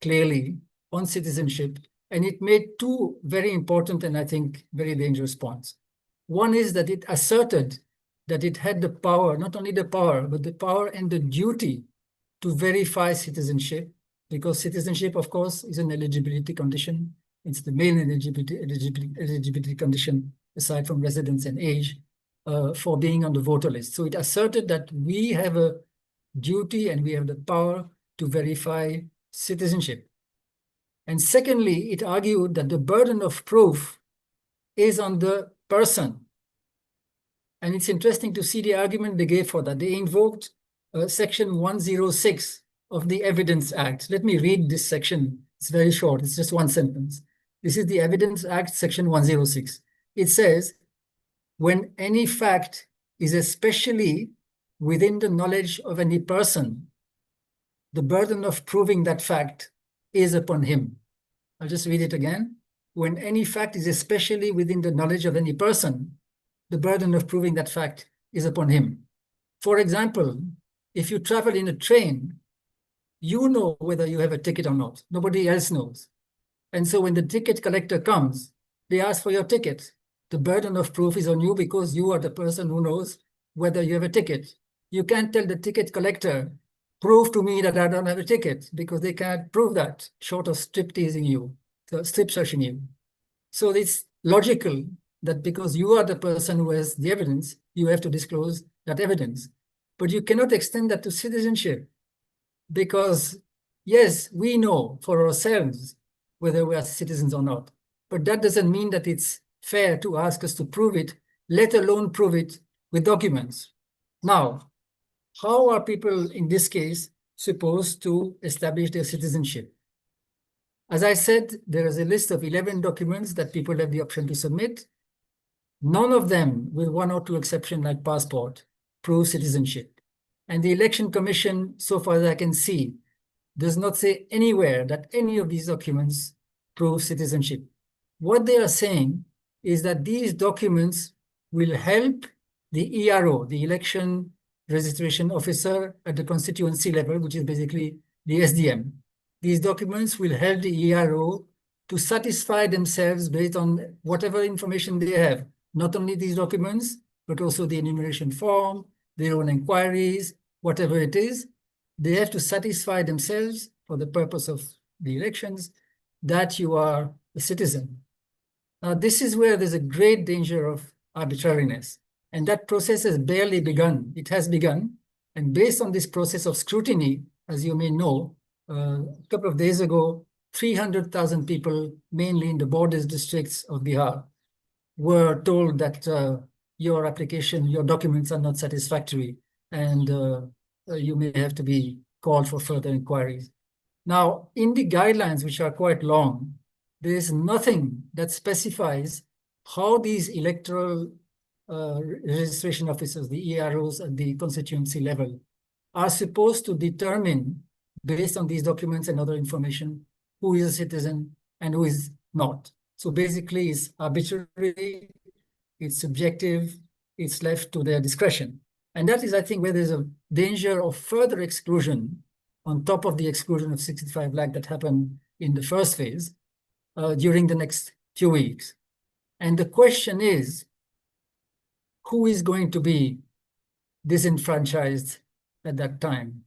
clearly on citizenship, and it made two very important and I think very dangerous points. One is that it asserted that it had the power, not only the power, but the power and the duty to verify citizenship, because citizenship, of course, is an eligibility condition. It's the main eligibility condition, aside from residence and age, for being on the voter list. So it asserted that we have a duty and we have the power to verify citizenship. And secondly, it argued that the burden of proof is on the person. And it's interesting to see the argument they gave for that. They invoked Section 106 of the Evidence Act. Let me read this section. It's very short. It's just one sentence. This is the Evidence Act, Section 106. It says, when any fact is especially within the knowledge of any person, the burden of proving that fact is upon him. I'll just read it again. When any fact is especially within the knowledge of any person, the burden of proving that fact is upon him. For example, if you travel in a train, you know whether you have a ticket or not. Nobody else knows. And so when the ticket collector comes, they ask for your ticket. The burden of proof is on you because you are the person who knows whether you have a ticket. You can't tell the ticket collector, prove to me that I don't have a ticket, because they can't prove that, short of strip searching you. So it's logical that because you are the person who has the evidence, you have to disclose that evidence. But you cannot extend that to citizenship, because yes, we know for ourselves whether we are citizens or not, but that doesn't mean that it's fair to ask us to prove it, let alone prove it with documents. Now, how are people in this case supposed to establish their citizenship? As I said, there is a list of 11 documents that people have the option to submit. None of them, with one or two exceptions like passport, prove citizenship. And the Election Commission, so far as I can see, does not say anywhere that any of these documents prove citizenship. What they are saying is that these documents will help the ERO, the Election Registration Officer at the constituency level, which is basically the SDM. These documents will help the ERO to satisfy themselves based on whatever information they have. Not only these documents, but also the enumeration form, their own inquiries, whatever it is. They have to satisfy themselves for the purpose of the elections that you are a citizen. Now, this is where there's a great danger of arbitrariness. And that process has barely begun. It has begun. And based on this process of scrutiny, as you may know, a couple of days ago, 300,000 people, mainly in the borders districts of Bihar, were told that your application, your documents are not satisfactory, and you may have to be called for further inquiries. Now, in the guidelines, which are quite long, there is nothing that specifies how these electoral registration officers, the EROs at the constituency level, are supposed to determine, based on these documents and other information, who is a citizen and who is not. So basically, it's arbitrary, it's subjective, it's left to their discretion. And that is, I think, where there's a danger of further exclusion on top of the exclusion of 65 lakh that happened in the first phase during the next few weeks. And the question is, who is going to be disenfranchised at that time?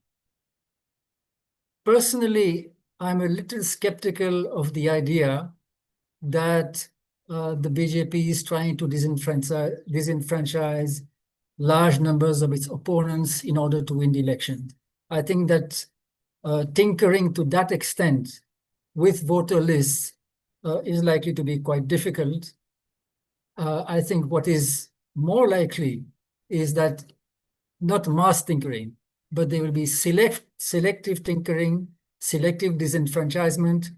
Personally, I'm a little skeptical of the idea that the BJP is trying to disenfranchise large numbers of its opponents in order to win the election. I think that tinkering to that extent with voter lists is likely to be quite difficult. I think what is more likely is that not mass tinkering, but there will be selective tinkering, selective disenfranchisement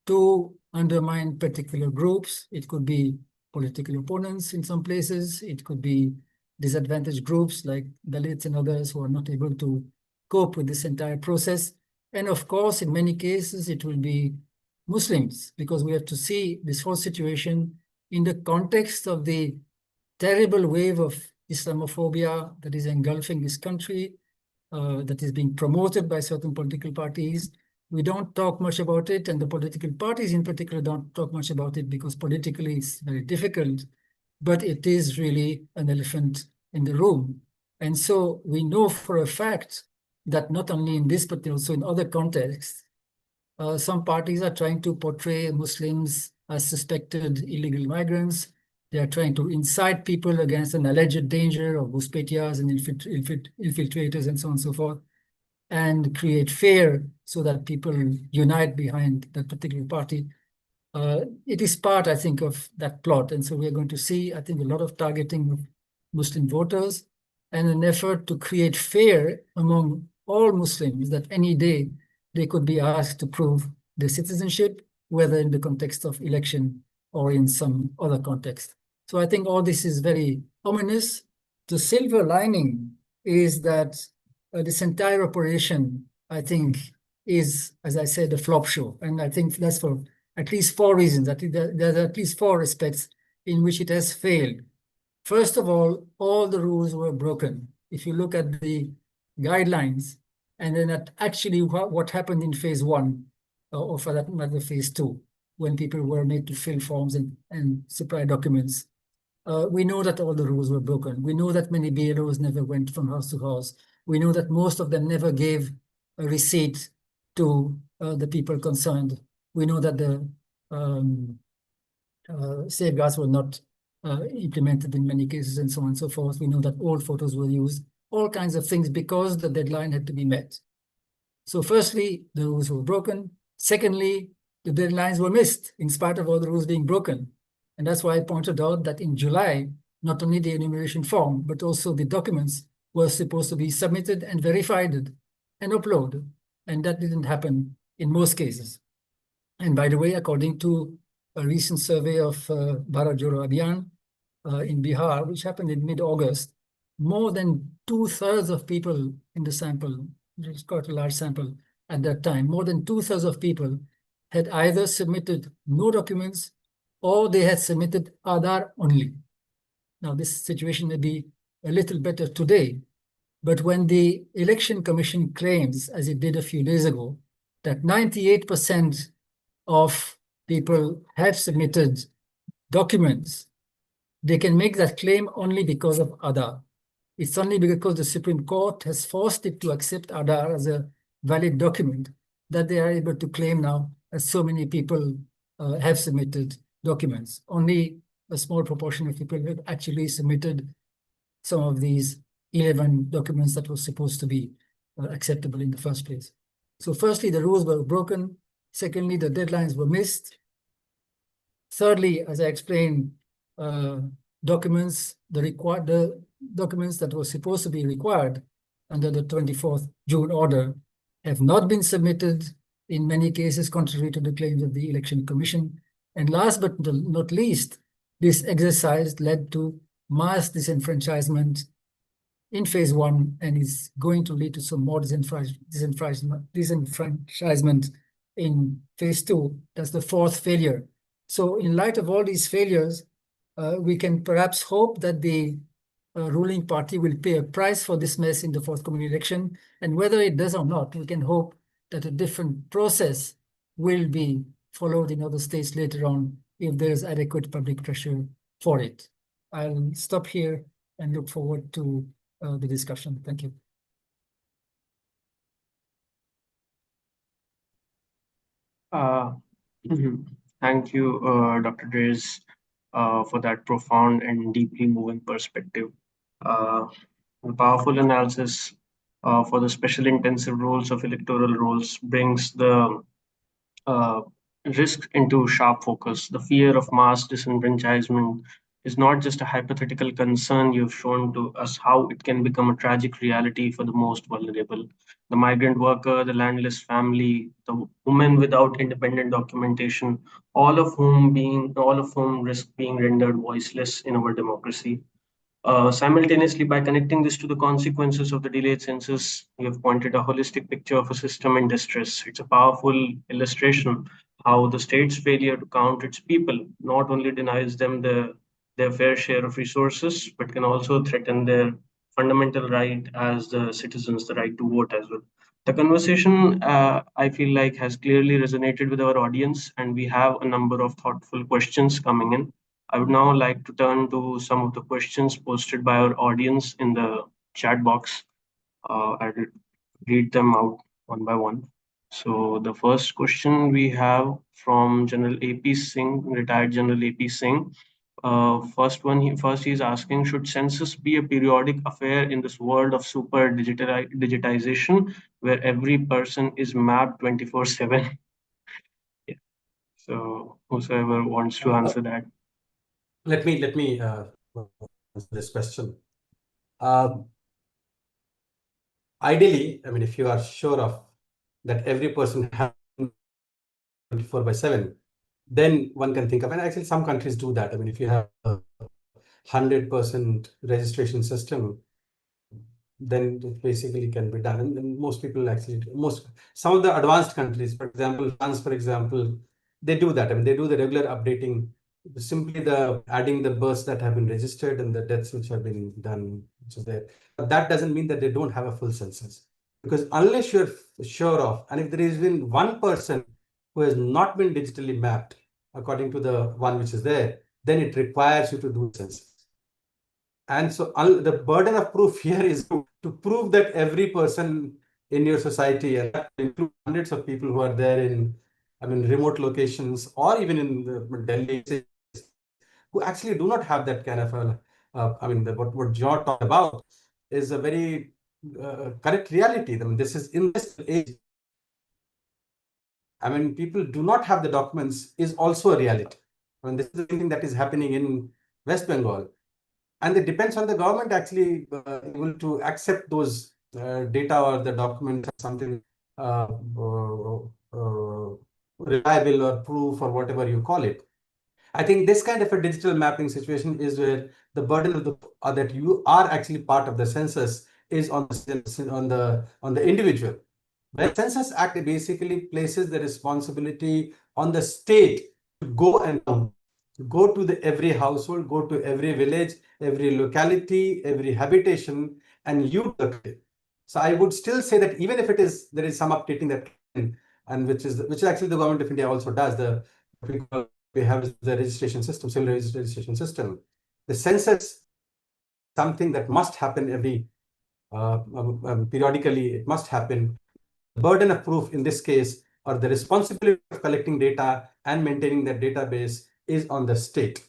to undermine particular groups. It could be political opponents in some places. It could be disadvantaged groups like Dalits and others who are not able to cope with this entire process. And of course, in many cases, it will be Muslims, because we have to see this whole situation in the context of the terrible wave of Islamophobia that is engulfing this country, that is being promoted by certain political parties. We don't talk much about it, and the political parties in particular don't talk much about it because politically it's very difficult, but it is really an elephant in the room. And so we know for a fact that not only in this, but also in other contexts, some parties are trying to portray Muslims as suspected illegal migrants. They are trying to incite people against an alleged danger of Buspetias and infiltrators and so on and so forth, and create fear so that people unite behind that particular party. It is part, I think, of that plot. And so we're going to see, I think, a lot of targeting of Muslim voters and an effort to create fear among all Muslims that any day they could be asked to prove their citizenship, whether in the context of election or in some other context. So I think all this is very ominous. The silver lining is that this entire operation, I think, is, as I said, a flop show. And I think that's for at least 4 reasons. I think there are at least 4 aspects in which it has failed. First of all the rules were broken. If you look at the guidelines, and then at actually what happened in phase 1, or for that matter, phase 2, when people were made to fill forms and supply documents, we know that all the rules were broken. We know that many BLOs never went from house to house. We know that most of them never gave a receipt to the people concerned. We know that the safeguards were not implemented in many cases and so on and so forth. We know that old photos were used, all kinds of things because the deadline had to be met. So firstly, the rules were broken. Secondly, the deadlines were missed in spite of all the rules being broken. And that's why I pointed out that in July, not only the enumeration form, but also the documents were supposed to be submitted and verified and uploaded. And that didn't happen in most cases. And by the way, according to a recent survey of Bharat Jodo Abhiyan in Bihar, which happened in mid-August, more than 2/3 of people in the sample, it was quite a large sample at that time, more than 2/3 of people had either submitted no documents or they had submitted Aadhaar only. Now, this situation may be a little better today, but when the Election Commission claims, as it did a few days ago, that 98% of people have submitted documents, they can make that claim only because of Aadhaar. It's only because the Supreme Court has forced it to accept Aadhaar as a valid document that they are able to claim now that so many people have submitted documents. Only a small proportion of people have actually submitted some of these 11 documents that were supposed to be acceptable in the first place. So firstly, the rules were broken. Secondly, the deadlines were missed. Thirdly, as I explained, documents, the documents that were supposed to be required under the 24th June order have not been submitted, in many cases contrary to the claims of the Election Commission. And last but not least, this exercise led to mass disenfranchisement in phase 1 and is going to lead to some more disenfranchisement in phase 2. That's the 4th failure. So in light of all these failures, we can perhaps hope that the ruling party will pay a price for this mess in the forthcoming election. And whether it does or not, we can hope that a different process will be followed in other states later on if there is adequate public pressure for it. I'll stop here and look forward to the discussion. Thank you. Thank you, Dr. Dreze, for that profound and deeply moving perspective. A powerful analysis for the special intensive roles of electoral rolls brings the risk into sharp focus. The fear of mass disenfranchisement is not just a hypothetical concern. You've shown to us how it can become a tragic reality for the most vulnerable. The migrant worker, the landless family, the woman without independent documentation, all of whom risk being rendered voiceless in our democracy. Simultaneously, by connecting this to the consequences of the delayed census, we have pointed a holistic picture of a system in distress. It's a powerful illustration how the state's failure to count its people not only denies them their fair share of resources, but can also threaten their fundamental right as the citizens, the right to vote as well. The conversation, I feel like, has clearly resonated with our audience, and we have a number of thoughtful questions coming in. I would now like to turn to some of the questions posted by our audience in the chat box. I'll read them out one by one. So the first question we have from General AP Singh, retired General AP Singh. First he's asking, should census be a periodic affair in this world of super digitization where every person is mapped 24/7? Yeah. So whosoever wants to answer that. Let me answer this question. Ideally, I mean, if you are sure of that every person has 24/7, then one can think of, and actually some countries do that. I mean, if you have a 100% registration system, then it basically can be done. And most people actually, some of the advanced countries, for example, France, for example, they do that. I mean, they do the regular updating, simply the adding the births that have been registered and the deaths which have been done, which is there. But that doesn't mean that they don't have a full census. Because unless you're sure of, and if there is even one person who has not been digitally mapped according to the one which is there, then it requires you to do census. And so the burden of proof here is to prove that every person in your society, and that includes hundreds of people who are there in, I mean, remote locations or even in the Delhi, who actually do not have that kind of a, I mean, what John talked about is a very correct reality. I mean, this is in this age. I mean, people do not have the documents is also a reality. I mean, this is the thing that is happening in West Bengal. And it depends on the government actually able to accept those data or the documents or something reliable or proof or whatever you call it. I think this kind of a digital mapping situation is where the burden of the that you are actually part of the census is on the individual. The Census Act basically places the responsibility on the state to go and go to every household, go to every village, every locality, every habitation, and you look at it. So I would still say that even if there is some updating that can, and which is actually the government of India also does, we have the registration system, civil registration system. The census, something that must happen every periodically, it must happen. The burden of proof in this case, or the responsibility of collecting data and maintaining that database, is on the state,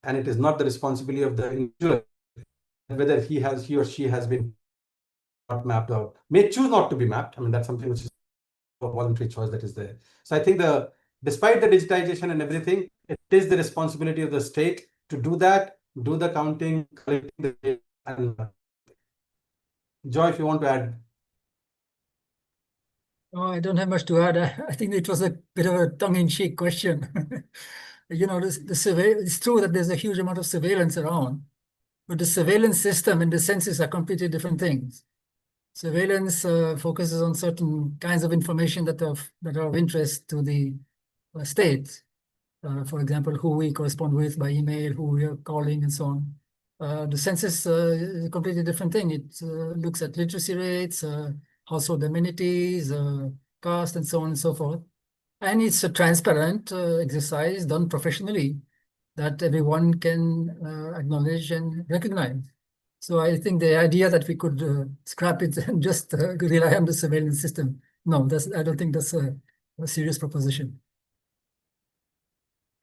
and it is not the responsibility of the individual whether he or she has been not mapped or may choose not to be mapped. I mean, that's something which is a voluntary choice that is there. So I think despite the digitization and everything, it is the responsibility of the state to do that, do the counting, collecting the data, and Joy, if you want to add. Oh, I don't have much to add. I think it was a bit of a tongue-in-cheek question. You know, it's true that there's a huge amount of surveillance around, but the surveillance system and the census are completely different things. Surveillance focuses on certain kinds of information that are of interest to the state. For example, who we correspond with by email, who we are calling, and so on. The census is a completely different thing. It looks at literacy rates, household amenities, caste, and so on and so forth. And it's a transparent exercise done professionally that everyone can acknowledge and recognize. So I think the idea that we could scrap it and just rely on the surveillance system, no, I don't think that's a serious proposition.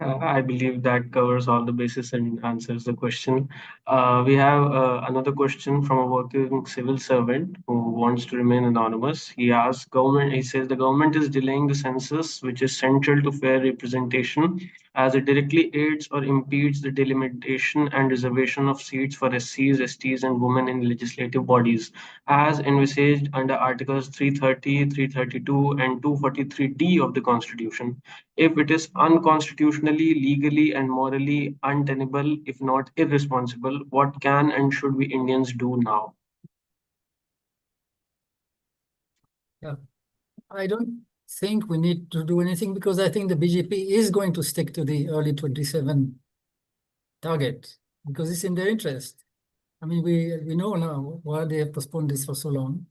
I believe that covers all the bases and answers the question. We have another question from a working civil servant who wants to remain anonymous. He asks, he says the government is delaying the census, which is central to fair representation, as it directly aids or impedes the delimitation and reservation of seats for SCs, STs, and women in legislative bodies, as envisaged under Articles 330, 332, and 243D of the Constitution. if it is unconstitutionally, legally, and morally untenable, if not irresponsible, what can and should we Indians do now? Yeah. I don't think we need to do anything because I think the BJP is going to stick to the early 27 target because it's in their interest. I mean, we know now why they have postponed this for so long.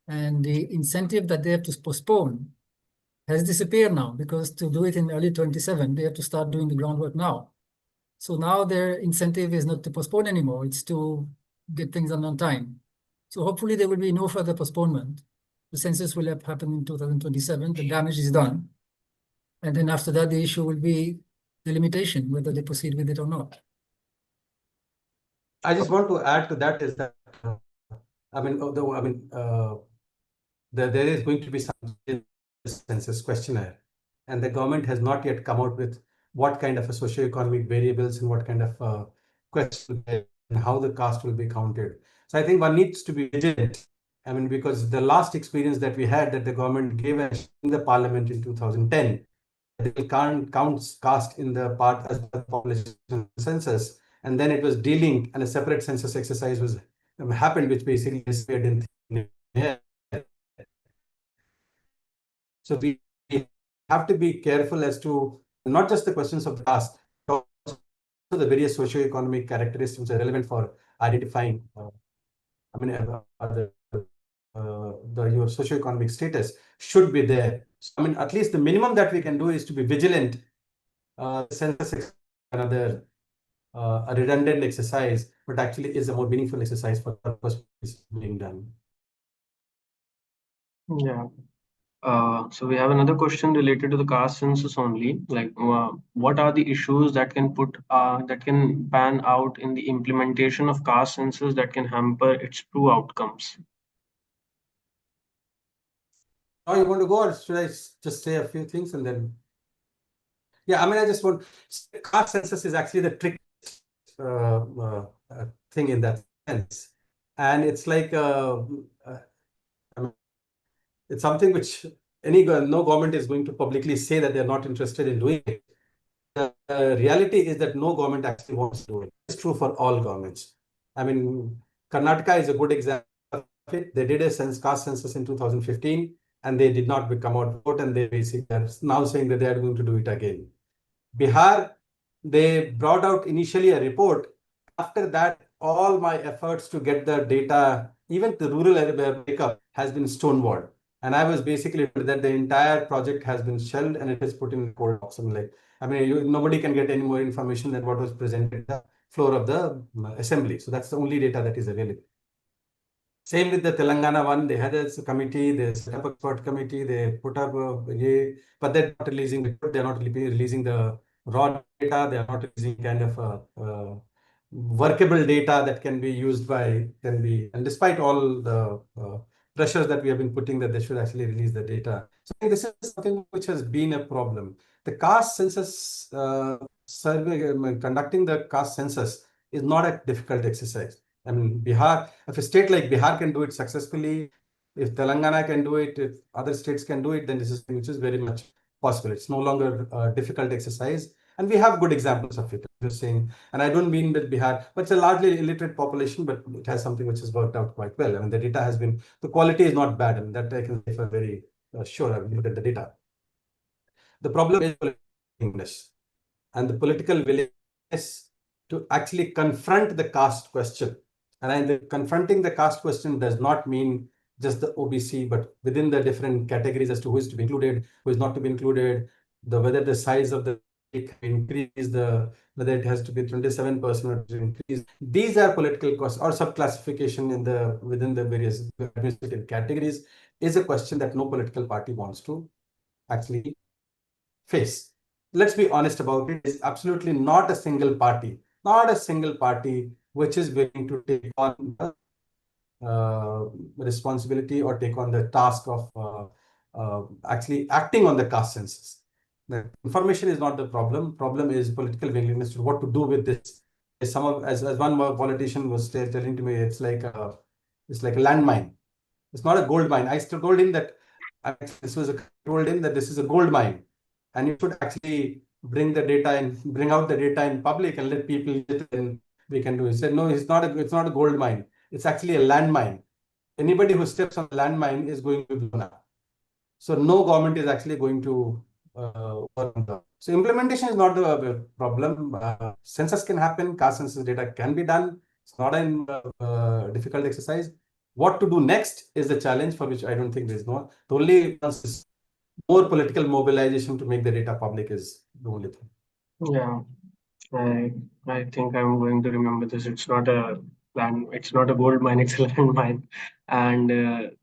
And the incentive that they have to postpone has disappeared now because to do it in early 27, they have to start doing the groundwork now. So now their incentive is not to postpone anymore, it's to get things done on time. So hopefully there will be no further postponement. The census will happen in 2027, the damage is done. And then after that, the issue will be the limitation, whether they proceed with it or not. I just want to add to that is that, there is going to be some census questionnaire, and the government has not yet come out with what kind of a socio-economic variables and what kind of question and how the caste will be counted. So I think one needs to be vigilant. I mean, because the last experience that we had that the government gave us in the parliament in 2010, they can't count caste in the part as the population census, and then it was dealing and a separate census exercise was happened, which basically disappeared in thin air. So we have to be careful as to not just the questions of caste, but also the various socio-economic characteristics which are relevant for identifying your socio-economic status should be there. So, I mean, at least the minimum that we can do is to be vigilant. Census is another a redundant exercise, but actually is a more meaningful exercise for the purpose is being done. Yeah. So we have another question related to the caste census only. Like, what are the issues that can pan out in the implementation of caste census that can hamper its true outcomes? Now you want to go, or should I just say a few things and then? Yeah, I mean, I just want caste census is actually the trick thing in that sense, and it's like I mean, it's something which no government is going to publicly say that they're not interested in doing it. The reality is that no government actually wants to do it. It's true for all governments. I mean, Karnataka is a good example of it. They did a caste census in 2015, and they did not come out vote, and they basically are now saying that they are going to do it again. Bihar, they brought out initially a report. After that, all my efforts to get the data, even the rural area breakup, has been stonewalled. And I was basically told that the entire project has been shelved and it is put in cold box. I mean, nobody can get any more information than what was presented at the floor of the assembly. So that's the only data that is available. Same with the Telangana one, they had a committee, they set up a expert committee, they put up but they're not releasing the raw data, they are not releasing kind of workable data that can be used and despite all the pressures that we have been putting that they should actually release the data. So I think this is something which has been a problem. The caste census survey, conducting the caste census is not a difficult exercise. I mean, Bihar, if a state like Bihar can do it successfully, if Telangana can do it, if other states can do it, then this is which is very much possible. It's no longer a difficult exercise. And we have good examples of it. I'm just saying, and I don't mean that Bihar, but it's a largely illiterate population, but it has something which has worked out quite well. I mean, the data has been, the quality is not bad. I mean, that I can say for very sure. I've looked at the data. The problem is willingness and the political willingness to actually confront the caste question. And confronting the caste question does not mean just the OBC, but within the different categories as to who is to be included, who is not to be included, whether the size of the increase, whether it has to be 27% or to increase. These are political costs or subclassification within the various administrative categories is a question that no political party wants to actually face. Let's be honest about it. It's absolutely not a single party which is willing to take on the responsibility or take on the task of actually acting on the caste census. The information is not the problem. Problem is political willingness to what to do with this. As one politician was telling to me, it's like a landmine. It's not a gold mine. I still told him that this is a gold mine. and you should actually bring out the data in public and let people use it, and we can do it. He said, no, it's not a gold mine. It's actually a landmine. Anybody who steps on a landmine is going to be blown up. So no government is actually going to work on that. So implementation is not the problem. Census can happen, caste census data can be done. It's not a difficult exercise. What to do next is the challenge, for which I don't think there's no. The only more political mobilization to make the data public is the only thing. Yeah, I think I'm going to remember this. It's not a it's not a gold mine, it's a landmine. And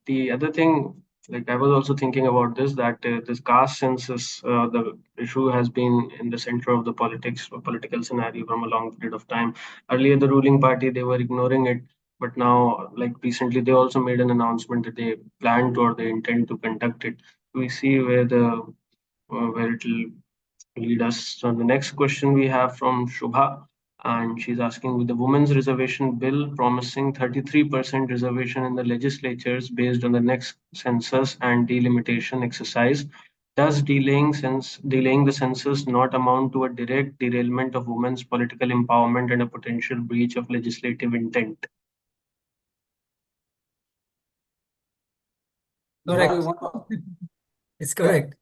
the other thing, like I was also thinking about this, that this caste census, the issue has been in the center of the political scenario from a long period of time. Earlier, the ruling party, they were ignoring it, but now, like recently, they also made an announcement that they plan to or they intend to conduct it. We see where it will lead us. So the next question we have from Shubha, and she's asking, with the women's reservation bill promising 33% reservation in the legislatures based on the next census and delimitation exercise, does delaying the census not amount to a direct derailment of women's political empowerment and a potential breach of legislative intent? Correct. It's correct.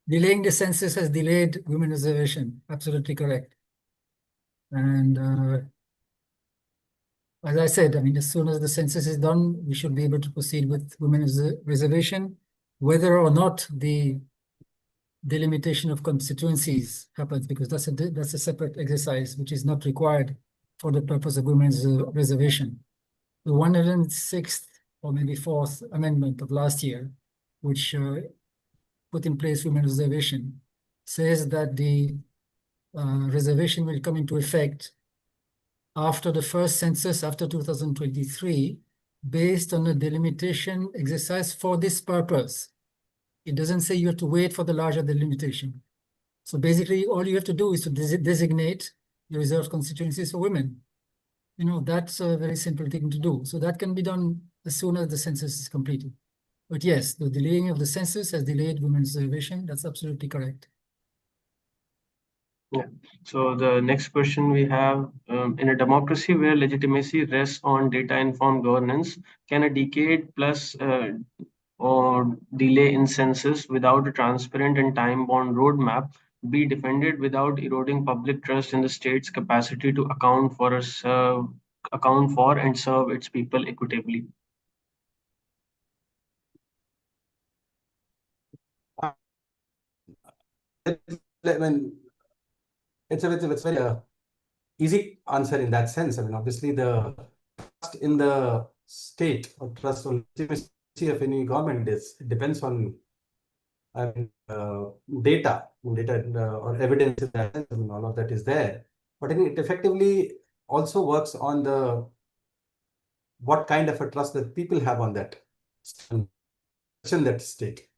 Delaying the census has delayed women reservation. Absolutely correct. And as I said, I mean, as soon as the census is done, we should be able to proceed with women's reservation, whether or not the delimitation of constituencies happens, because that's a separate exercise which is not required for the purpose of women's reservation. The 106th or maybe 4th amendment of last year, which put in place women's reservation, says that the reservation will come into effect after the first census after 2023, based on a delimitation exercise for this purpose. It doesn't say you have to wait for the larger delimitation. So basically, all you have to do is to designate the reserved constituencies for women. You know, that's a very simple thing to do. So that can be done as soon as the census is completed. But yes, the delaying of the census has delayed women's reservation. That's absolutely correct. Yeah. So the next question we have, in a democracy where legitimacy rests on data-informed governance, can a decade plus or delay in census without a transparent and time-bound roadmap be defended without eroding public trust in the state's capacity to account for and serve its people equitably? I mean, it's a very easy answer in that sense. I mean, obviously, the trust in the state or trust or legitimacy of any government depends on, I mean, data or evidence in that sense. I mean, all of that is there. But I think it effectively also works on what kind of a trust that people have on that state.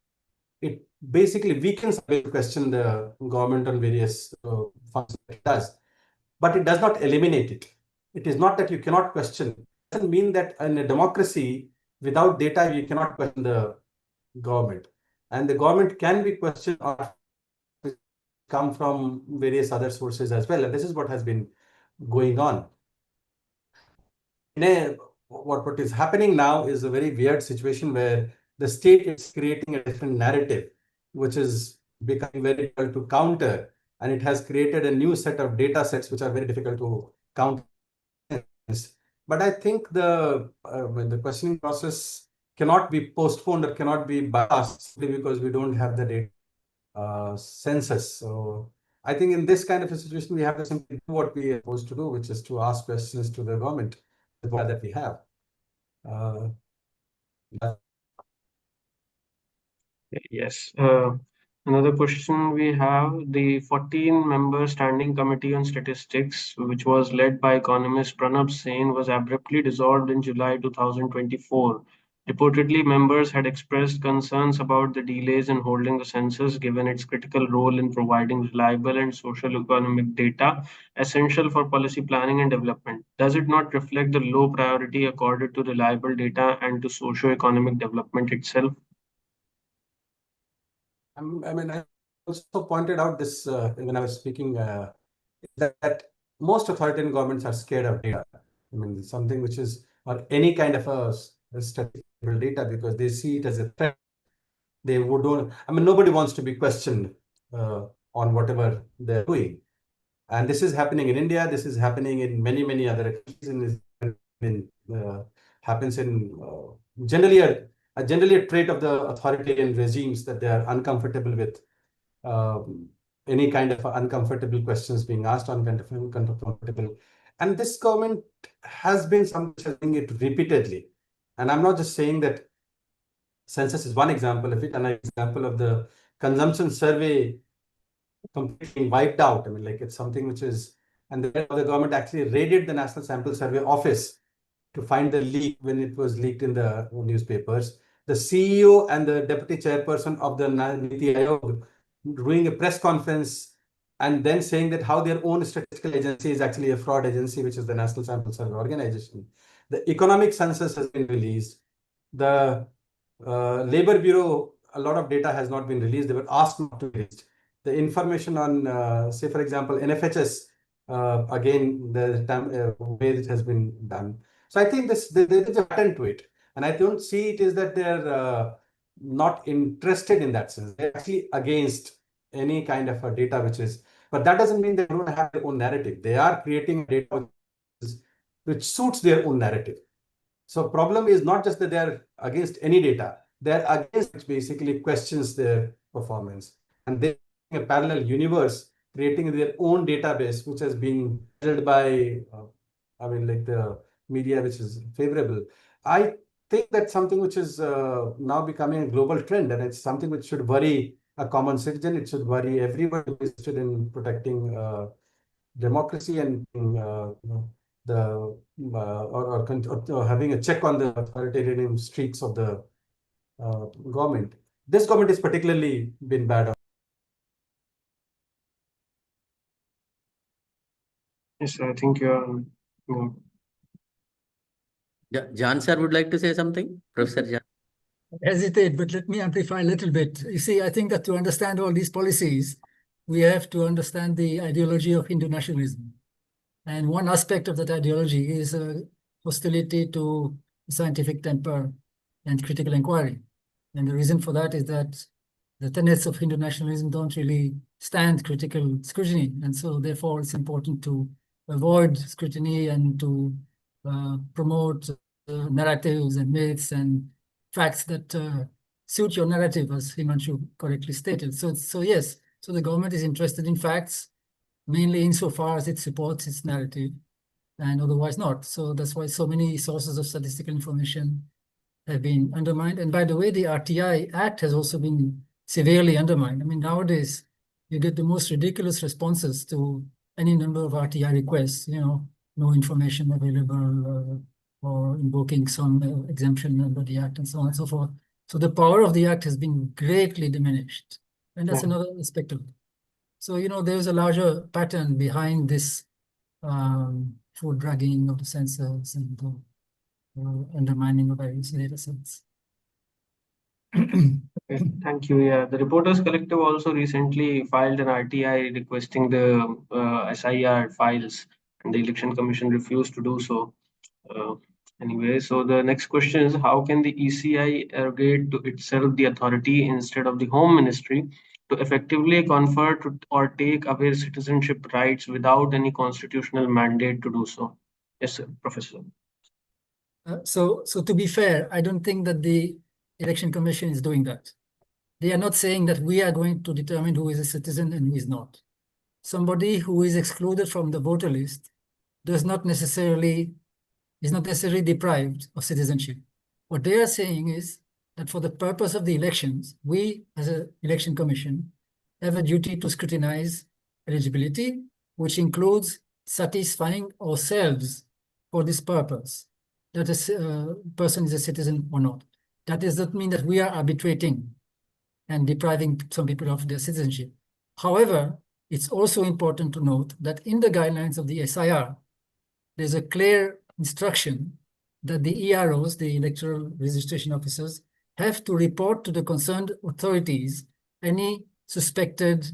It basically weakens the question the government on various functions it does, but it does not eliminate it. It is not that you cannot question. It doesn't mean that in a democracy, without data, you cannot question the government. And the government can be questioned or come from various other sources as well. And this is what has been going on. What is happening now is a very weird situation where the state is creating a different narrative, which is becoming very difficult to counter. And it has created a new set of data sets which are very difficult to counter. But I think the questioning process cannot be postponed or cannot be bypassed simply because we don't have the data census. So I think in this kind of a situation, we have to simply do what we are supposed to do, which is to ask questions to the government that we have. Yes. Another question we have, the 14-member Standing Committee on Statistics, which was led by economist Pranab Sen, was abruptly dissolved in July 2024. Reportedly, members had expressed concerns about the delays in holding the census, given its critical role in providing reliable and socio-economic data essential for policy planning and development. Does it not reflect the low priority accorded to reliable data and to socio-economic development itself? I mean, also pointed out this when I was speaking that most authoritarian governments are scared of data. I mean, something which is or any kind of a statistical data because they see it as a threat. They would don't. I mean, nobody wants to be questioned on whatever they're doing, and this is happening in India. This is happening in many other countries. Happens in generally a trait of the authoritarian regimes that they are uncomfortable with any kind of uncomfortable questions being asked, uncomfortable. And this government has been saying it repeatedly. And I'm not just saying that census is one example of it, and an example of the consumption survey completely wiped out. I mean, like it's something which is, and the government actually raided the National Sample Survey Office to find the leak when it was leaked in the newspapers. The CEO and the deputy chairperson of the Niti Aayog doing a press conference and then saying that how their own statistical agency is actually a fraud agency, which is the National Sample Survey Organization. The economic census has been released. The Labor Bureau, a lot of data has not been released. They were asked not to be released. The information on, say, for example, NFHS, again, the way it has been done. So I think there is a pattern to it. And I don't see it is that they're not interested in that sense. They're actually against any kind of a data which is, but that doesn't mean they don't have their own narrative. They are creating data which suits their own narrative. So problem is not just that they're against any data, they're against which basically questions their performance. And they're a parallel universe, creating their own database, which has been measured by, I mean, like the media, which is favorable. I think that's something which is now becoming a global trend, and it's something which should worry a common citizen. It should worry everyone who is interested in protecting democracy and or having a check on the authoritarian streaks of the government. This government has particularly been bad. Yes, I think you're. Jan sir would like to say something, Professor Jan. Hesitate, but let me amplify a little bit. You see, I think that to understand all these policies, we have to understand the ideology of Hindu nationalism. And one aspect of that ideology is hostility to scientific temper and critical inquiry. And the reason for that is that the tenets of Hindu nationalism don't really stand critical scrutiny. And so therefore it's important to avoid scrutiny and to promote narratives and myths and facts that suit your narrative, as Himanshu correctly stated. So yes, so the government is interested in facts, mainly insofar as it supports its narrative, and otherwise not. So that's why so many sources of statistical information have been undermined. And by the way, the RTI Act has also been severely undermined. I mean, nowadays, you get the most ridiculous responses to any number of RTI requests, no information available, or invoking some exemption under the Act and so on and so forth. So the power of the Act has been greatly diminished. And that's another aspect of it. So, there's a larger pattern behind this food dragging of the census and undermining of various data sets. Okay, thank you. Yeah, the Reporters Collective also recently filed an RTI requesting the SIR files, and the Election Commission refused to do so. Anyway, so the next question is, how can the ECI arrogate to itself the authority instead of the Home Ministry to effectively confer or take away citizenship rights without any constitutional mandate to do so? Yes, sir, Professor. So to be fair, I don't think that the Election Commission is doing that. They are not saying that we are going to determine who is a citizen and who is not. Somebody who is excluded from the voter list is not necessarily deprived of citizenship. What they are saying is that for the purpose of the elections, we as an Election Commission have a duty to scrutinize eligibility, which includes satisfying ourselves for this purpose, that a person is a citizen or not. That does not mean that we are arbitrating and depriving some people of their citizenship. However, it's also important to note that in the guidelines of the SIR, there's a clear instruction that the EROs, the electoral registration officers, have to report to the concerned authorities any suspected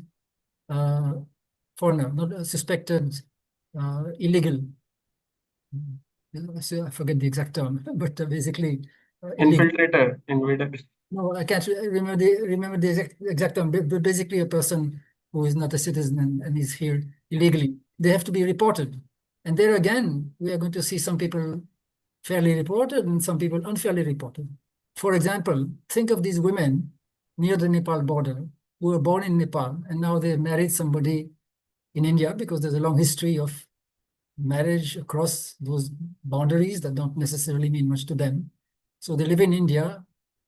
foreigner, not a suspected illegal. So I forget the exact term, but basically illegal. Infiltrator, invader. No, I can't remember the exact term, but basically a person who is not a citizen and is here illegally. They have to be reported. And there again, we are going to see some people fairly reported and some people unfairly reported. For example, think of these women near the Nepal border who were born in Nepal and now they married somebody in India, because there's a long history of marriage across those boundaries that don't necessarily mean much to them. So they live in India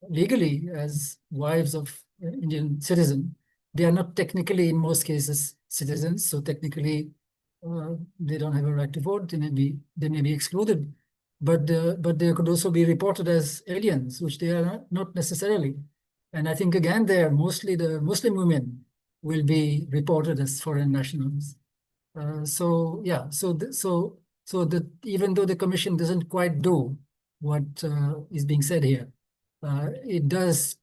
legally as wives of Indian citizen. They are not technically, in most cases, citizens. So technically, they don't have a right to vote. They may be excluded, but they could also be reported as aliens, which they are not necessarily. And I think again, there mostly the Muslim women will be reported as foreign nationals. So yeah, so even though the commission doesn't quite do what is being said here, it does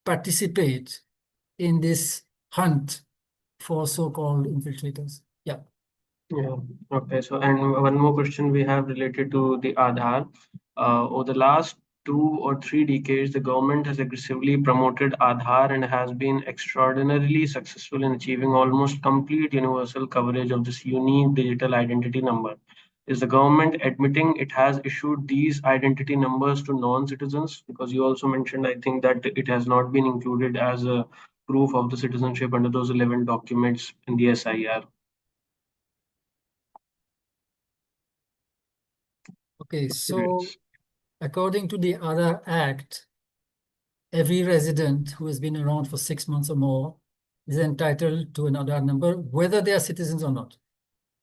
participate in this hunt for so-called infiltrators. Yeah. Yeah. Okay. So, and one more question we have related to the Aadhaar. Over the last 2 or 3 decades, the government has aggressively promoted Aadhaar and has been extraordinarily successful in achieving almost complete universal coverage of this unique digital identity number. Is the government admitting it has issued these identity numbers to non-citizens? Because you also mentioned, I think, that it has not been included as a proof of the citizenship under those 11 documents in the SIR. Okay, so according to the Aadhaar Act, every resident who has been around for 6 months or more is entitled to an Aadhaar number, whether they are citizens or not.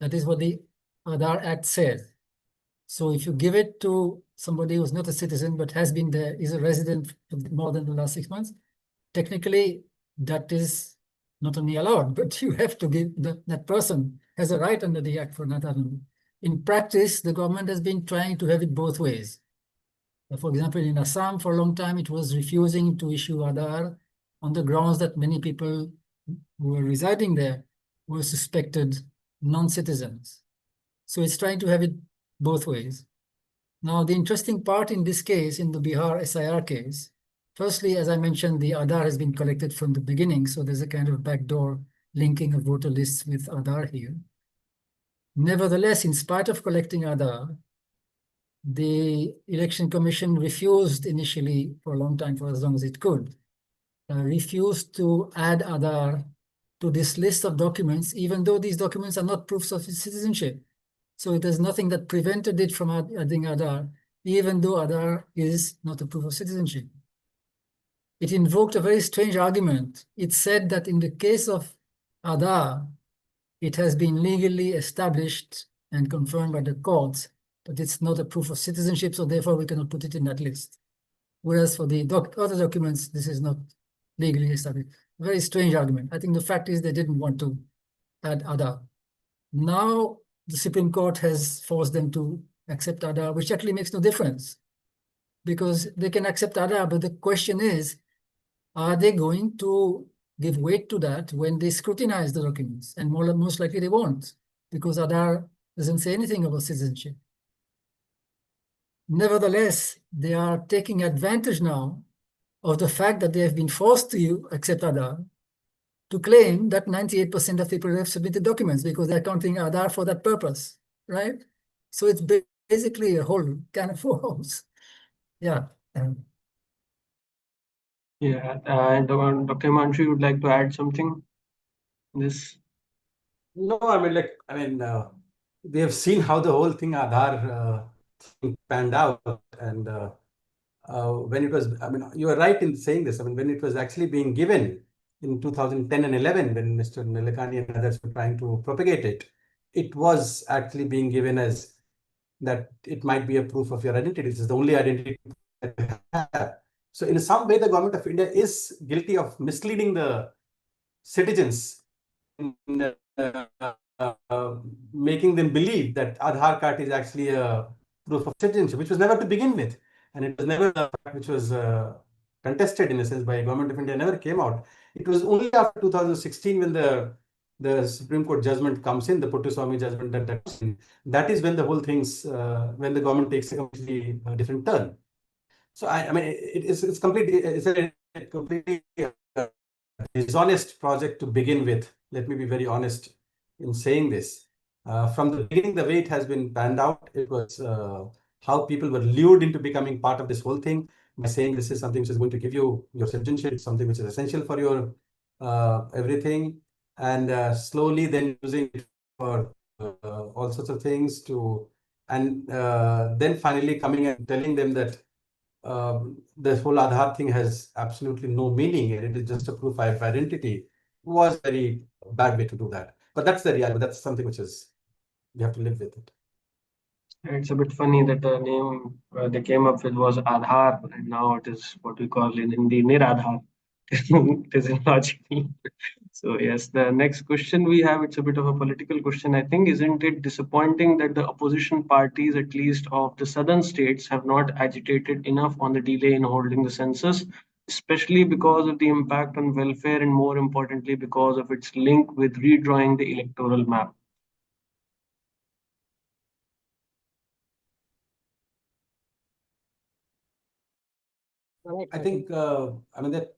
That is what the Aadhaar Act says. So if you give it to somebody who's not a citizen but has been there, is a resident for more than the last 6 months, technically that is not only allowed, but you have to give that person has a right under the Act for an Aadhaar number. In practice, the government has been trying to have it both ways. For example, in Assam, for a long time, it was refusing to issue Aadhaar on the grounds that many people who were residing there were suspected non-citizens. So it's trying to have it both ways. Now, the interesting part in this case, in the Bihar SIR case, firstly, as I mentioned, the Aadhaar has been collected from the beginning, so there's a kind of backdoor linking of voter lists with Aadhaar here. Nevertheless, in spite of collecting Aadhaar, the Election Commission refused initially for a long time, for as long as it could, refused to add Aadhaar to this list of documents, even though these documents are not proofs of citizenship. So there's nothing that prevented it from adding Aadhaar, even though Aadhaar is not a proof of citizenship. It invoked a very strange argument. It said that in the case of Aadhaar, it has been legally established and confirmed by the courts that it's not a proof of citizenship, so therefore we cannot put it in that list. Whereas for the other documents, this is not legally established. Very strange argument. I think the fact is they didn't want to add Aadhaar. Now the Supreme Court has forced them to accept Aadhaar, which actually makes no difference because they can accept Aadhaar, but the question is, are they going to give weight to that when they scrutinize the documents? And most likely they won't, because Aadhaar doesn't say anything about citizenship. Nevertheless, they are taking advantage now of the fact that they have been forced to accept Aadhaar to claim that 98% of people have submitted documents because they're counting Aadhaar for that purpose, right? So it's basically a whole can of worms. Yeah. Yeah, and Dr. Himanshu, you would like to add something? This? No, we have seen how the whole thing Aadhaar thing panned out, and when it was, you are right in saying this. When it was actually being given in 2010 and 11, when Mr. Nilekani and others were trying to propagate it, it was actually being given as that it might be a proof of your identity. This is the only identity that you have. So in some way, the government of India is guilty of misleading the citizens in making them believe that Aadhaar card is actually a proof of citizenship, which was never to begin with. And it was never the fact which was contested in a sense by Government of India never came out. It was only after 2016 when the Supreme Court judgment comes in, the Puttaswamy judgment that comes in. That is when the whole things, when the government takes a completely different turn. So I mean, it's a completely dishonest project to begin with. Let me be very honest in saying this. From the beginning, the way it has been panned out, it was how people were lured into becoming part of this whole thing by saying this is something which is going to give you your citizenship, it's something which is essential for your everything, and slowly then using it for all sorts of things and then finally coming and telling them that this whole Aadhaar thing has absolutely no meaning and it is just a proof of identity was a very bad way to do that. But that's the reality. That's something which is, you have to live with it. It's a bit funny that the name they came up with was Aadhaar, and now it is what we call in Hindi Niradhar. It is illogical. So yes, the next question we have, it's a bit of a political question, I think. Isn't it disappointing that the opposition parties, at least of the southern states, have not agitated enough on the delay in holding the census, especially because of the impact on welfare and more importantly, because of its link with redrawing the electoral map? I think, I mean, that.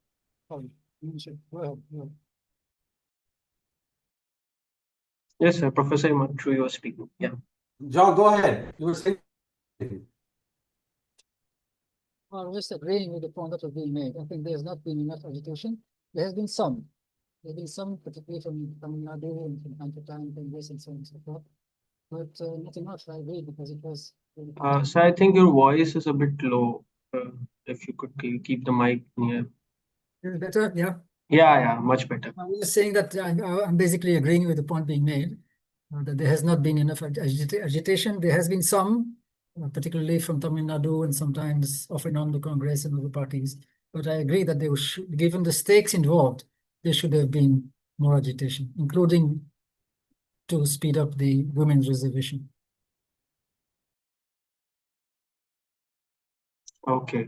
Yes, sir. Professor Himanshu, you are speaking. Yeah. John, go ahead. You were saying. Well, just agreeing with the point that was being made. I think there's not been enough agitation. There has been some. There have been some, particularly from Tamil Nadu and from time to time, Congress and so on and so forth. But not enough, I agree, because it was. So I think your voice is a bit low. If you could keep the mic near. Is it better? Yeah. Yeah, much better. I was saying that I'm basically agreeing with the point being made, that there has not been enough agitation. There has been some, particularly from Tamil Nadu and sometimes off and on the Congress and other parties. But I agree that there was, given the stakes involved, there should have been more agitation, including to speed up the women's reservation. Okay.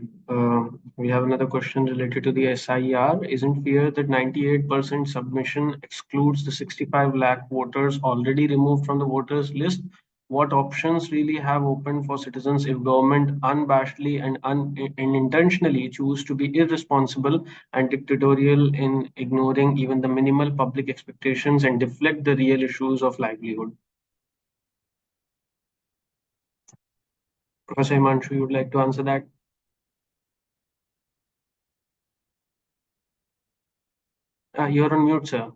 We have another question related to the SIR. Isn't fear that 98% submission excludes the 65 lakh voters already removed from the voters list? What options really have opened for citizens if government unabashedly and intentionally choose to be irresponsible and dictatorial in ignoring even the minimal public expectations and deflect the real issues of livelihood? Professor Himanshu, you would like to answer that? You're on mute, sir.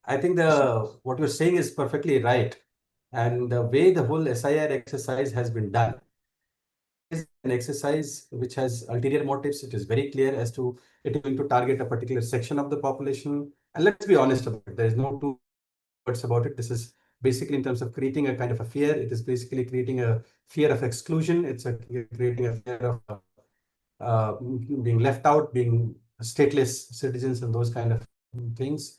I think what you're saying is perfectly right. And the way the whole SIR exercise has been done is an exercise which has ulterior motives. It is very clear as to it is going to target a particular section of the population. And let's be honest about it. There is no two words about it. This is basically in terms of creating a kind of a fear. It is basically creating a fear of exclusion. It's creating a fear of being left out, being stateless citizens and those kind of things.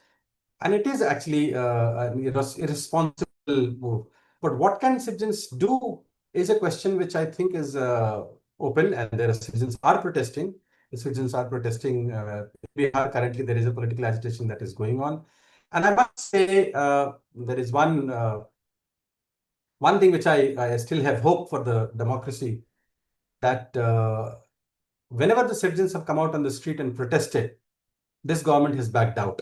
And it is actually an irresponsible move. But what can citizens do is a question which I think is open, and there are citizens are protesting. The citizens are protesting. In Bihar, currently, there is a political agitation that is going on. And I must say, there is one thing which I still have hope for the democracy, that whenever the citizens have come out on the street and protested, this government has backed out.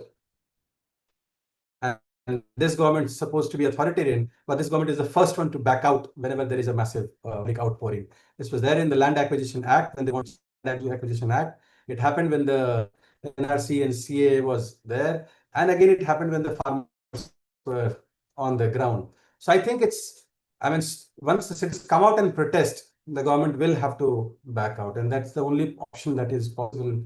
And this government is supposed to be authoritarian, but this government is the first one to back out whenever there is a massive big outpouring. This was there in the Land Acquisition Act, when they wanted the Land Acquisition Act. It happened when the NRC and CA was there. And again, it happened when the farmers were on the ground. So I think once the citizens come out and protest, the government will have to back out. And that's the only option that is possible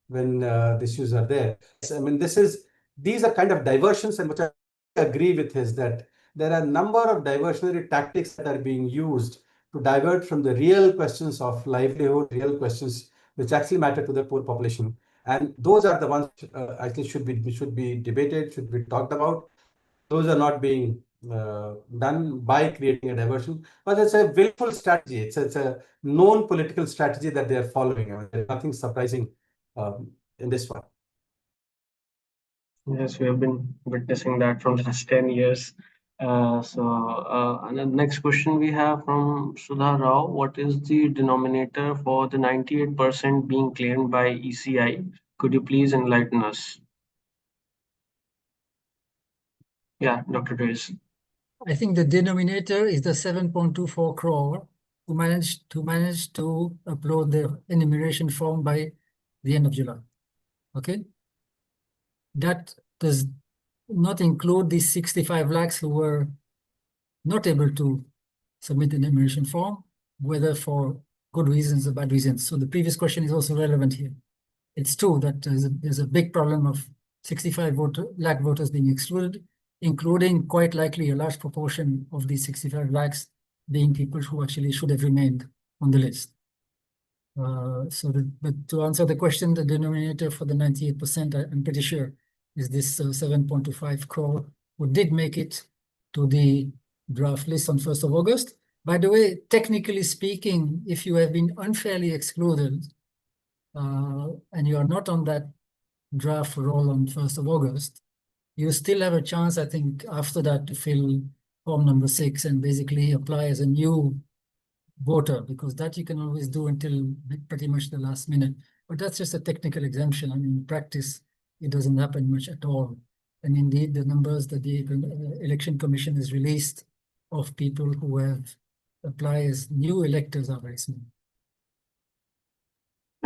when the issues are there. I mean, these are kind of diversions, and which I agree with is that there are a number of diversionary tactics that are being used to divert from the real questions of livelihood, real questions which actually matter to the poor population. And those are the ones I think should be debated, should be talked about. Those are not being done by creating a diversion, but it's a willful strategy. It's a known political strategy that they are following. I mean, there's nothing surprising in this one. Yes, we have been witnessing that from the last 10 years. And the next question we have from Sudha Rao. What is the denominator for the 98% being claimed by ECI? Could you please enlighten us? Yeah, Dr. Dreze. I think the denominator is the 7.24 crore who managed to upload the enumeration form by the end of July. Okay, that does not include the 65 lakhs who were not able to submit the enumeration form, whether for good reasons or bad reasons. So the previous question is also relevant here. It's true that there's a big problem of 65 lakh voters being excluded, including quite likely a large proportion of these 65 lakhs being people who actually should have remained on the list. But to answer the question, the denominator for the 98%, I'm pretty sure, is this 7.25 crore who did make it to the draft list on 1st of August. By the way, technically speaking, if you have been unfairly excluded and you are not on that draft roll on 1st of August, you still have a chance, I think, after that to fill form number 6 and basically apply as a new voter, because that you can always do until pretty much the last minute. But that's just a technical exemption. I mean, in practice, it doesn't happen much at all. And indeed, the numbers that the Election Commission has released of people who have applied as new electors are very small.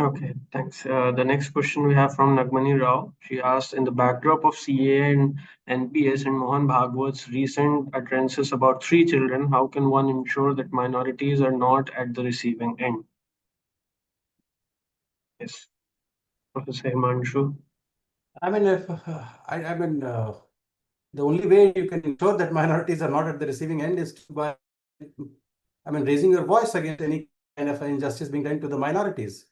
Okay, thanks. The next question we have from Nagmani Rao. She asked, in the backdrop of CA and NPS and Mohan Bhagwat's recent utterances about 3 children, how can one ensure that minorities are not at the receiving end? Yes, Professor Himanshu. I mean, the only way you can ensure that minorities are not at the receiving end is by, raising your voice against any kind of injustice being done to the minorities.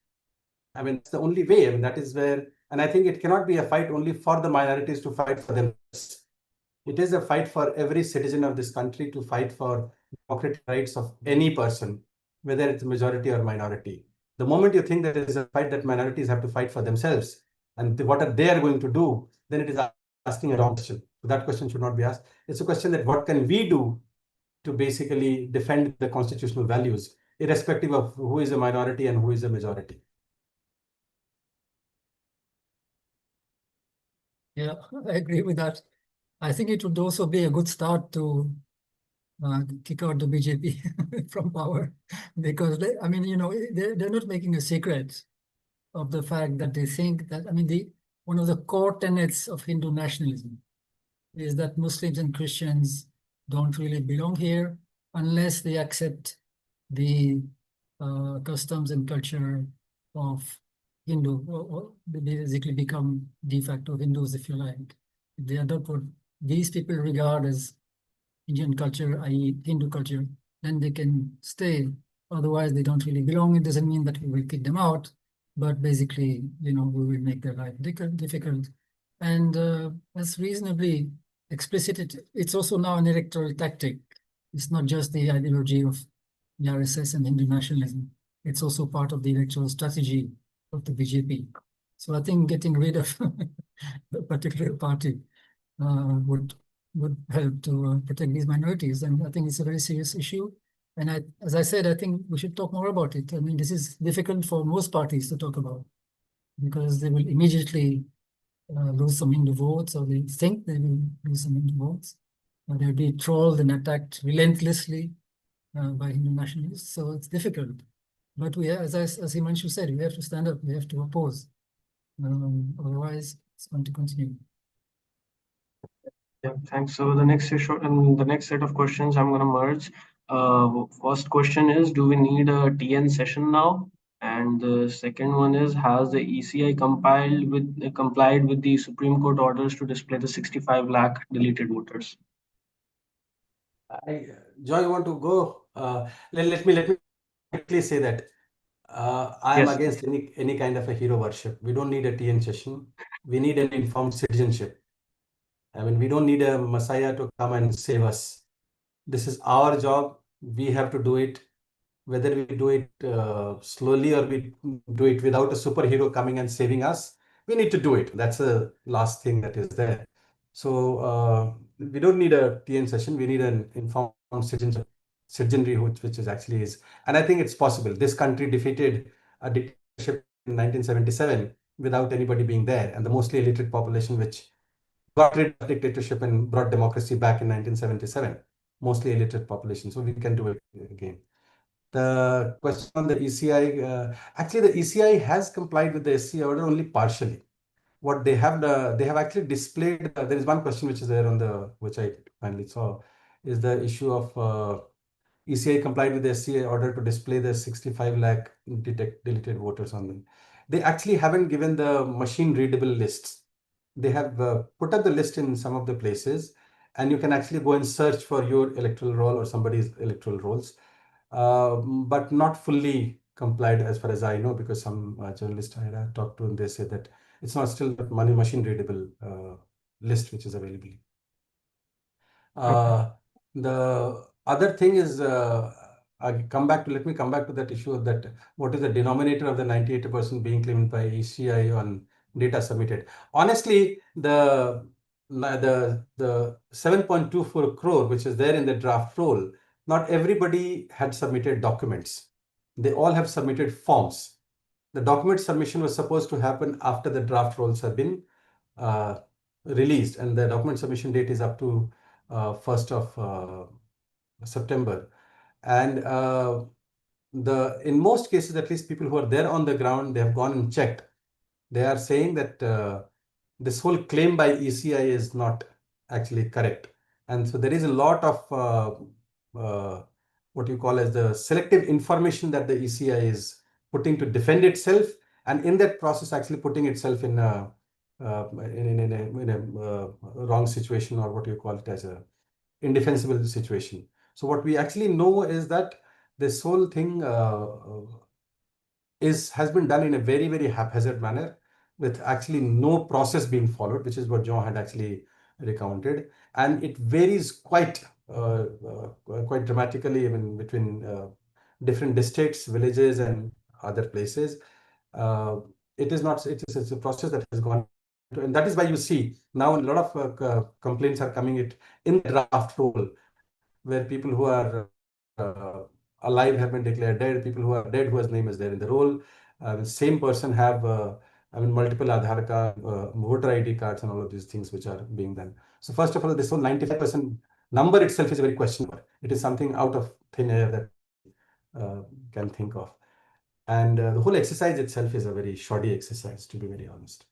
I mean, it's the only way. I mean, that is where, and I think it cannot be a fight only for the minorities to fight for themselves. It is a fight for every citizen of this country to fight for democratic rights of any person, whether it's majority or minority. The moment you think that there is a fight that minorities have to fight for themselves and what are they going to do, then it is asking a wrong question. So that question should not be asked. It's a question that what can we do to basically defend the constitutional values, irrespective of who is a minority and who is a majority. Yeah, I agree with that. I think it would also be a good start to kick out the BJP from power, because they're not making a secret of the fact that they think that, one of the core tenets of Hindu nationalism is that Muslims and Christians don't really belong here unless they accept the customs and culture of Hindu, or they basically become de facto Hindus, if you like. If they adopt what these people regard as Indian culture, i.e. Hindu culture, then they can stay. Otherwise, they don't really belong. It doesn't mean that we will kick them out, but basically, we will make their life difficult. And that's reasonably explicit. It's also now an electoral tactic. It's not just the ideology of the RSS and Hindu nationalism. It's also part of the electoral strategy of the BJP. So I think getting rid of the particular party would help to protect these minorities. And I think it's a very serious issue. And as I said, I think we should talk more about it. I mean, this is difficult for most parties to talk about because they will immediately lose some Hindu votes, or they think they will lose some Hindu votes. They'll be trolled and attacked relentlessly by Hindu nationalists. So it's difficult. But we have, as Himanshu said, we have to stand up, we have to oppose. Otherwise, it's going to continue. Yeah, thanks. So the next set of questions I'm going to merge. First question is, do we need a TN session now? And the second one is, has the ECI complied with the Supreme Court orders to display the 65 lakh deleted voters? Joy, you want to go? Let me quickly say that I am against any kind of a hero worship. We don't need a TN session. We need an informed citizenship. I mean, we don't need a messiah to come and save us. This is our job. We have to do it. Whether we do it slowly or we do it without a superhero coming and saving us, we need to do it. That's the last thing that is there. So we don't need a TN session. We need an informed citizenry, which is actually is. And I think it's possible. This country defeated a dictatorship in 1977 without anybody being there, and the mostly illiterate population which got rid of dictatorship and brought democracy back in 1977. Mostly illiterate population. So we can do it again. The question on the ECI, actually the ECI has complied with the SC order only partially. What they have actually displayed, there is one question which is there on the, which I finally saw, is the issue of ECI complied with the SC order to display the 65 lakh deleted voters on them. They actually haven't given the machine readable lists. They have put up the list in some of the places, and you can actually go and search for your electoral roll or somebody's electoral rolls. But not fully complied as far as I know, because some journalists I had talked to, and they said that it's not still machine readable list which is available. The other thing is, let me come back to that issue of that, what is the denominator of the 98% being claimed by ECI on data submitted. Honestly, the 7.24 crore, which is there in the draft roll, not everybody had submitted documents. They all have submitted forms. The document submission was supposed to happen after the draft rolls have been released, and the document submission date is up to 1st of September. And in most cases, at least people who are there on the ground, they have gone and checked. They are saying that this whole claim by ECI is not actually correct. And so there is a lot of what you call as the selective information that the ECI is putting to defend itself, and in that process actually putting itself in a wrong situation, or what you call it as a indefensible situation. So what we actually know is that this whole thing has been done in a very, very haphazard manner, with actually no process being followed, which is what Jean had actually recounted, and it varies quite dramatically even between different districts, villages, and other places. It's a process that has gone, and that is why you see now a lot of complaints are coming in the draft roll, where people who are alive have been declared dead, people who are dead whose name is there in the roll. Same person have multiple Aadhaar card, voter ID cards, and all of these things which are being done. So first of all, this whole 95% number itself is very questionable. It is something out of thin air that can think of. And the whole exercise itself is a very shoddy exercise, to be very honest.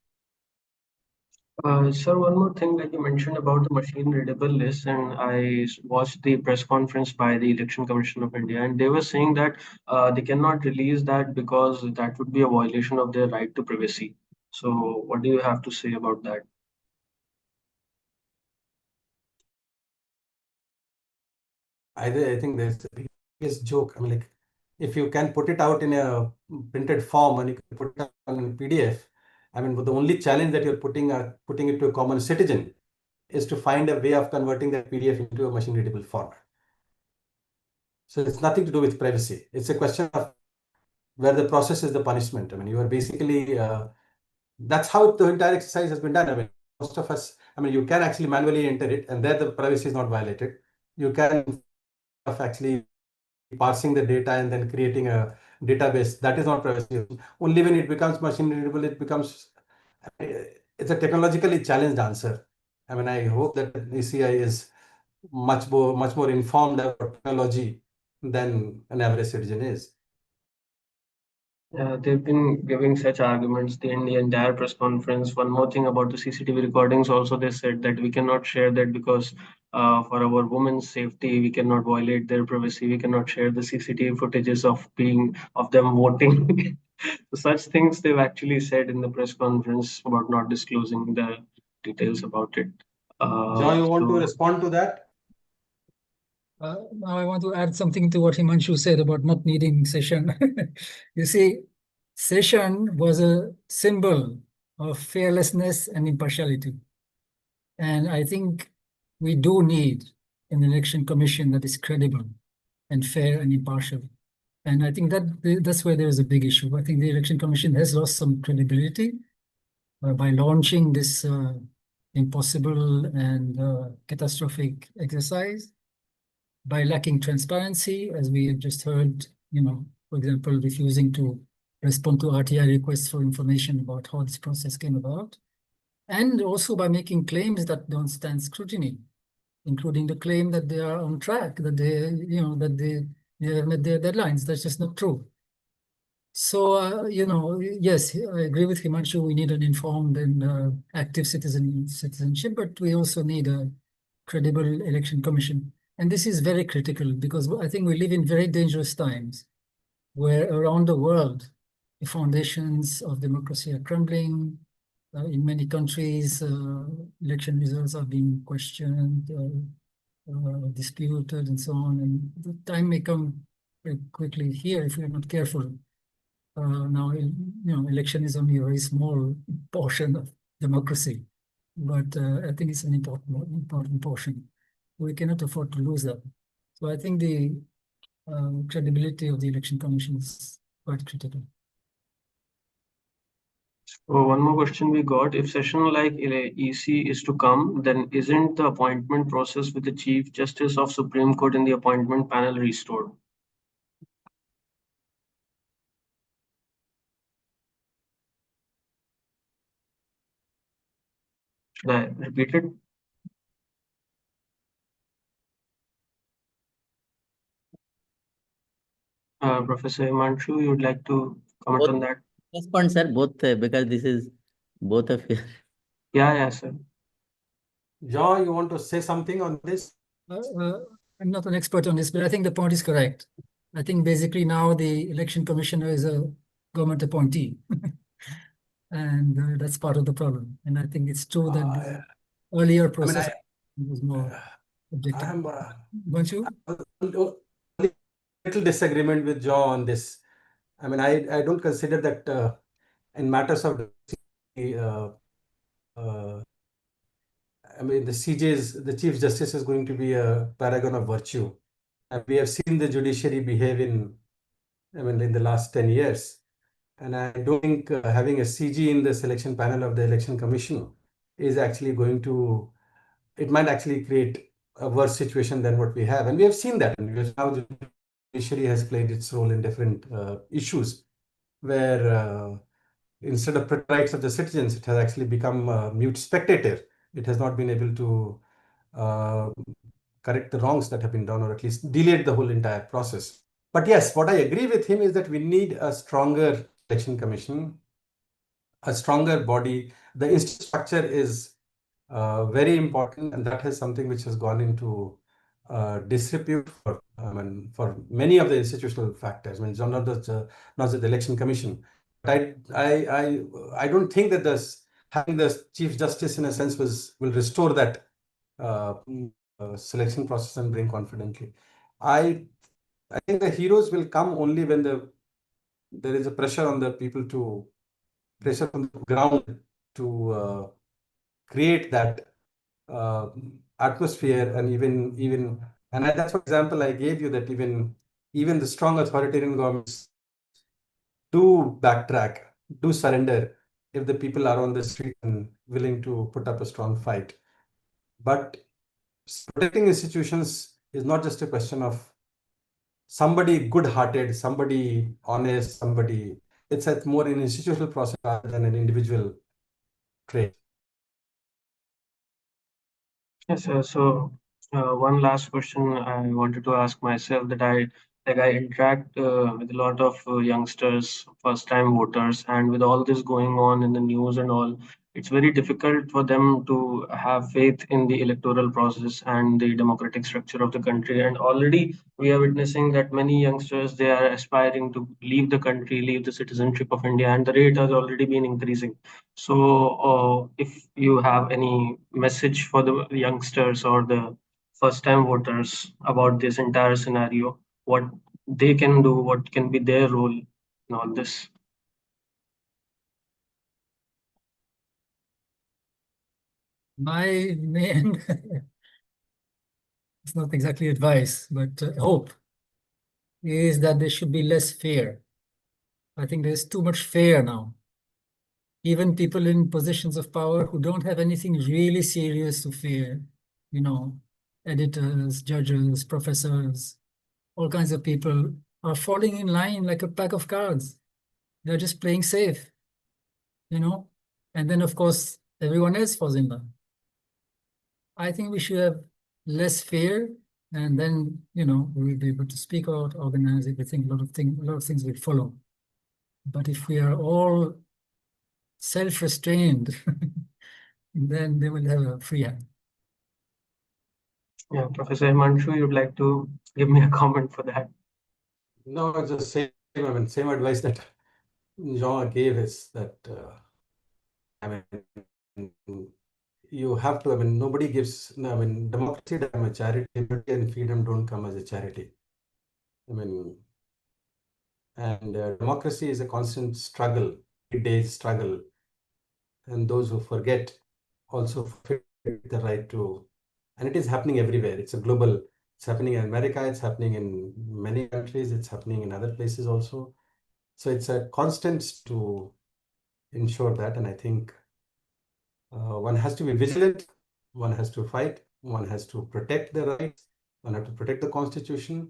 Sir, one more thing that you mentioned about the machine readable list, and I watched the press conference by the Election Commission of India, and they were saying that they cannot release that because that would be a violation of their right to privacy. So, what do you have to say about that? I think there's a biggest joke. I mean, like, if you can put it out in a printed form and you can put it on PDF, I mean, the only challenge that you're putting it to a common citizen is to find a way of converting that PDF into a machine readable format. So it's nothing to do with privacy. It's a question of where the process is the punishment. I mean, you are basically, that's how the entire exercise has been done. I mean, most of us, you can actually manually enter it, and there the privacy is not violated. You can actually parsing the data and then creating a database. That is not privacy. Only when it becomes machine readable, it's a technologically challenged answer. I mean, I hope that ECI is much more informed about technology than an average citizen is. They've been giving such arguments in the entire press conference. One more thing about the CCTV recordings, also they said that we cannot share that because for our women's safety, we cannot violate their privacy. We cannot share the CCTV footages of them voting. Such things they've actually said in the press conference about not disclosing the details about it. John, you want to respond to that? Now I want to add something to what Himanshu said about not needing session. You see, session was a symbol of fearlessness and impartiality. And I think we do need an election commission that is credible and fair and impartial. And I think that's where there is a big issue. I think the election commission has lost some credibility by launching this impossible and catastrophic exercise, by lacking transparency, as we have just heard, for example, refusing to respond to RTI requests for information about how this process came about, and also by making claims that don't stand scrutiny, including the claim that they are on track, that they have met their deadlines. That's just not true. So, yes, I agree with Himanshu. We need an informed and active citizenship, but we also need a credible election commission. And this is very critical because I think we live in very dangerous times where around the world, the foundations of democracy are crumbling. In many countries, election results are being questioned, disputed, and so on. And the time may come very quickly here if we're not careful. Now, election is only a very small portion of democracy, but I think it's an important portion. We cannot afford to lose that. So I think the credibility of the election commission is quite critical. So one more question we got: if session like EC is to come, then isn't the appointment process with the Chief Justice of Supreme Court in the appointment panel restored? Should I repeat it? Professor Himanshu, you would like to comment Both on that? respond, sir, both because this is both of you. Yeah, sir. Jean, you want to say something on this? I'm not an expert on this, but I think the point is correct. I think basically now the election commissioner is a government appointee. And that's part of the problem. And I think it's true that the earlier process was more objective. Don't you? Little disagreement with Jean on this. I mean, I don't consider that in matters of I mean, the Chief Justice is going to be a paragon of virtue. And we have seen the judiciary behave in the last 10 years. And I don't think having a CG in the selection panel of the election commission is actually it might actually create a worse situation than what we have. And we have seen that. And now the judiciary has played its role in different issues where instead of protect rights of the citizens, it has actually become a mute spectator. It has not been able to correct the wrongs that have been done, or at least delayed the whole entire process. But yes, what I agree with him is that we need a stronger election commission, a stronger body. The institutional structure is very important, and that is something which has gone into disrepute for many of the institutional factors. I mean, not just the election commission. But I don't think that having the Chief Justice in a sense will restore that selection process and bring confidently. I think the heroes will come only when there is a pressure on the people pressure on the ground to create that atmosphere, and even and that's for example I gave you, that even the strong authoritarian governments do backtrack, do surrender if the people are on the street and willing to put up a strong fight. But protecting institutions is not just a question of somebody good-hearted, somebody honest, it's more an institutional process rather than an individual trait. Yes, sir. So one last question I wanted to ask myself, that I interact with a lot of youngsters, first-time voters, and with all this going on in the news and all, it's very difficult for them to have faith in the electoral process and the democratic structure of the country. And already we are witnessing that many youngsters, they are aspiring to leave the country, leave the citizenship of India, and the rate has already been increasing. So, if you have any message for the youngsters or the first-time voters about this entire scenario, what they can do, what can be their role in all this? My main, it's not exactly advice, but hope is that there should be less fear. I think there's too much fear now. Even people in positions of power who don't have anything really serious to fear, editors, judges, professors, all kinds of people are falling in line like a pack of cards. They're just playing safe, and then of course everyone else falls in line. I think we should have less fear, and then we'll be able to speak out, organize everything. A lot of things will follow. But if we are all self-restrained, then they will have a free hand. Yeah, Professor Himanshu, you'd like to give me a comment for that? No, it's the same advice that Jean gave is that you have to, nobody gives, democracy doesn't come as charity, liberty and freedom don't come as a charity. And democracy is a constant struggle, everyday struggle. And those who forget also forget the right to, and it is happening everywhere. It's happening in America, it's happening in many countries, it's happening in other places also. So it's a constant to ensure that, and I think one has to be vigilant, one has to fight, one has to protect the rights, one has to protect the constitution,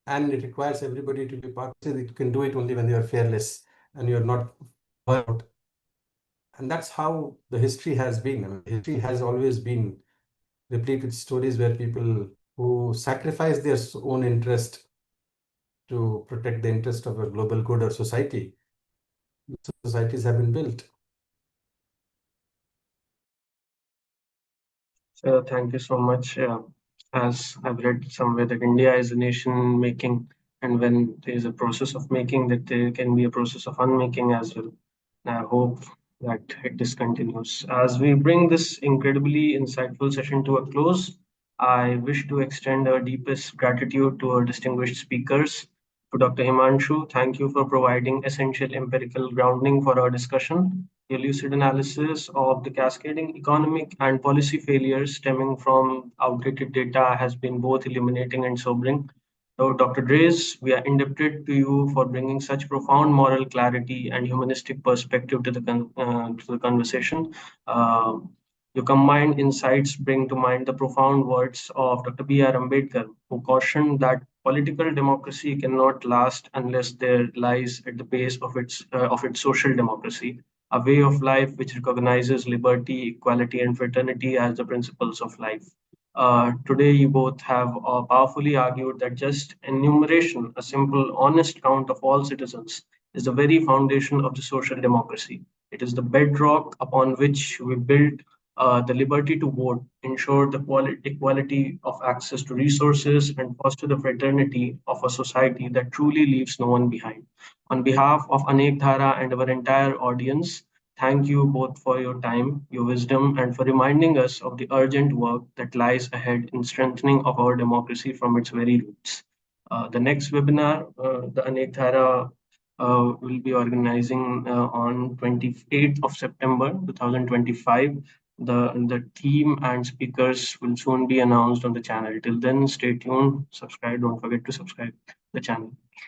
and it requires everybody to be part of it. You can do it only when you are fearless and you are not out. And that's how the history has been. History has always been replete with stories where people who sacrifice their own interest to protect the interest of a global good or societies have been built. So thank you so much. As I've read somewhere that India is a nation making, and when there is a process of making, that there can be a process of unmaking as well. And I hope that this continues. As we bring this incredibly insightful session to a close, I wish to extend our deepest gratitude to our distinguished speakers. To Dr. Himanshu, thank you for providing essential empirical grounding for our discussion. Your lucid analysis of the cascading economic and policy failures stemming from outdated data has been both illuminating and sobering. So, Dr. Dreze, we are indebted to you for bringing such profound moral clarity and humanistic perspective to the conversation. Uh, your combined insights bring to mind the profound words of Dr. B.R. Ambedkar, who cautioned that political democracy cannot last unless there lies at the base of its social democracy, a way of life which recognizes liberty, equality, and fraternity as the principles of life. Today, you both have powerfully argued that just enumeration, a simple, honest count of all citizens, is the very foundation of the social democracy. It is the bedrock upon which we build the liberty to vote, ensure the equality of access to resources, and foster the fraternity of a society that truly leaves no one behind. On behalf of Anekdhara and our entire audience, thank you both for your time, your wisdom, and for reminding us of the urgent work that lies ahead in strengthening of our democracy from its very roots. The next webinar, the Anekdhara will be organizing on 28th of September 2025. The theme and speakers will soon be announced on the channel. Till then, stay tuned, subscribe, don't forget to subscribe the channel.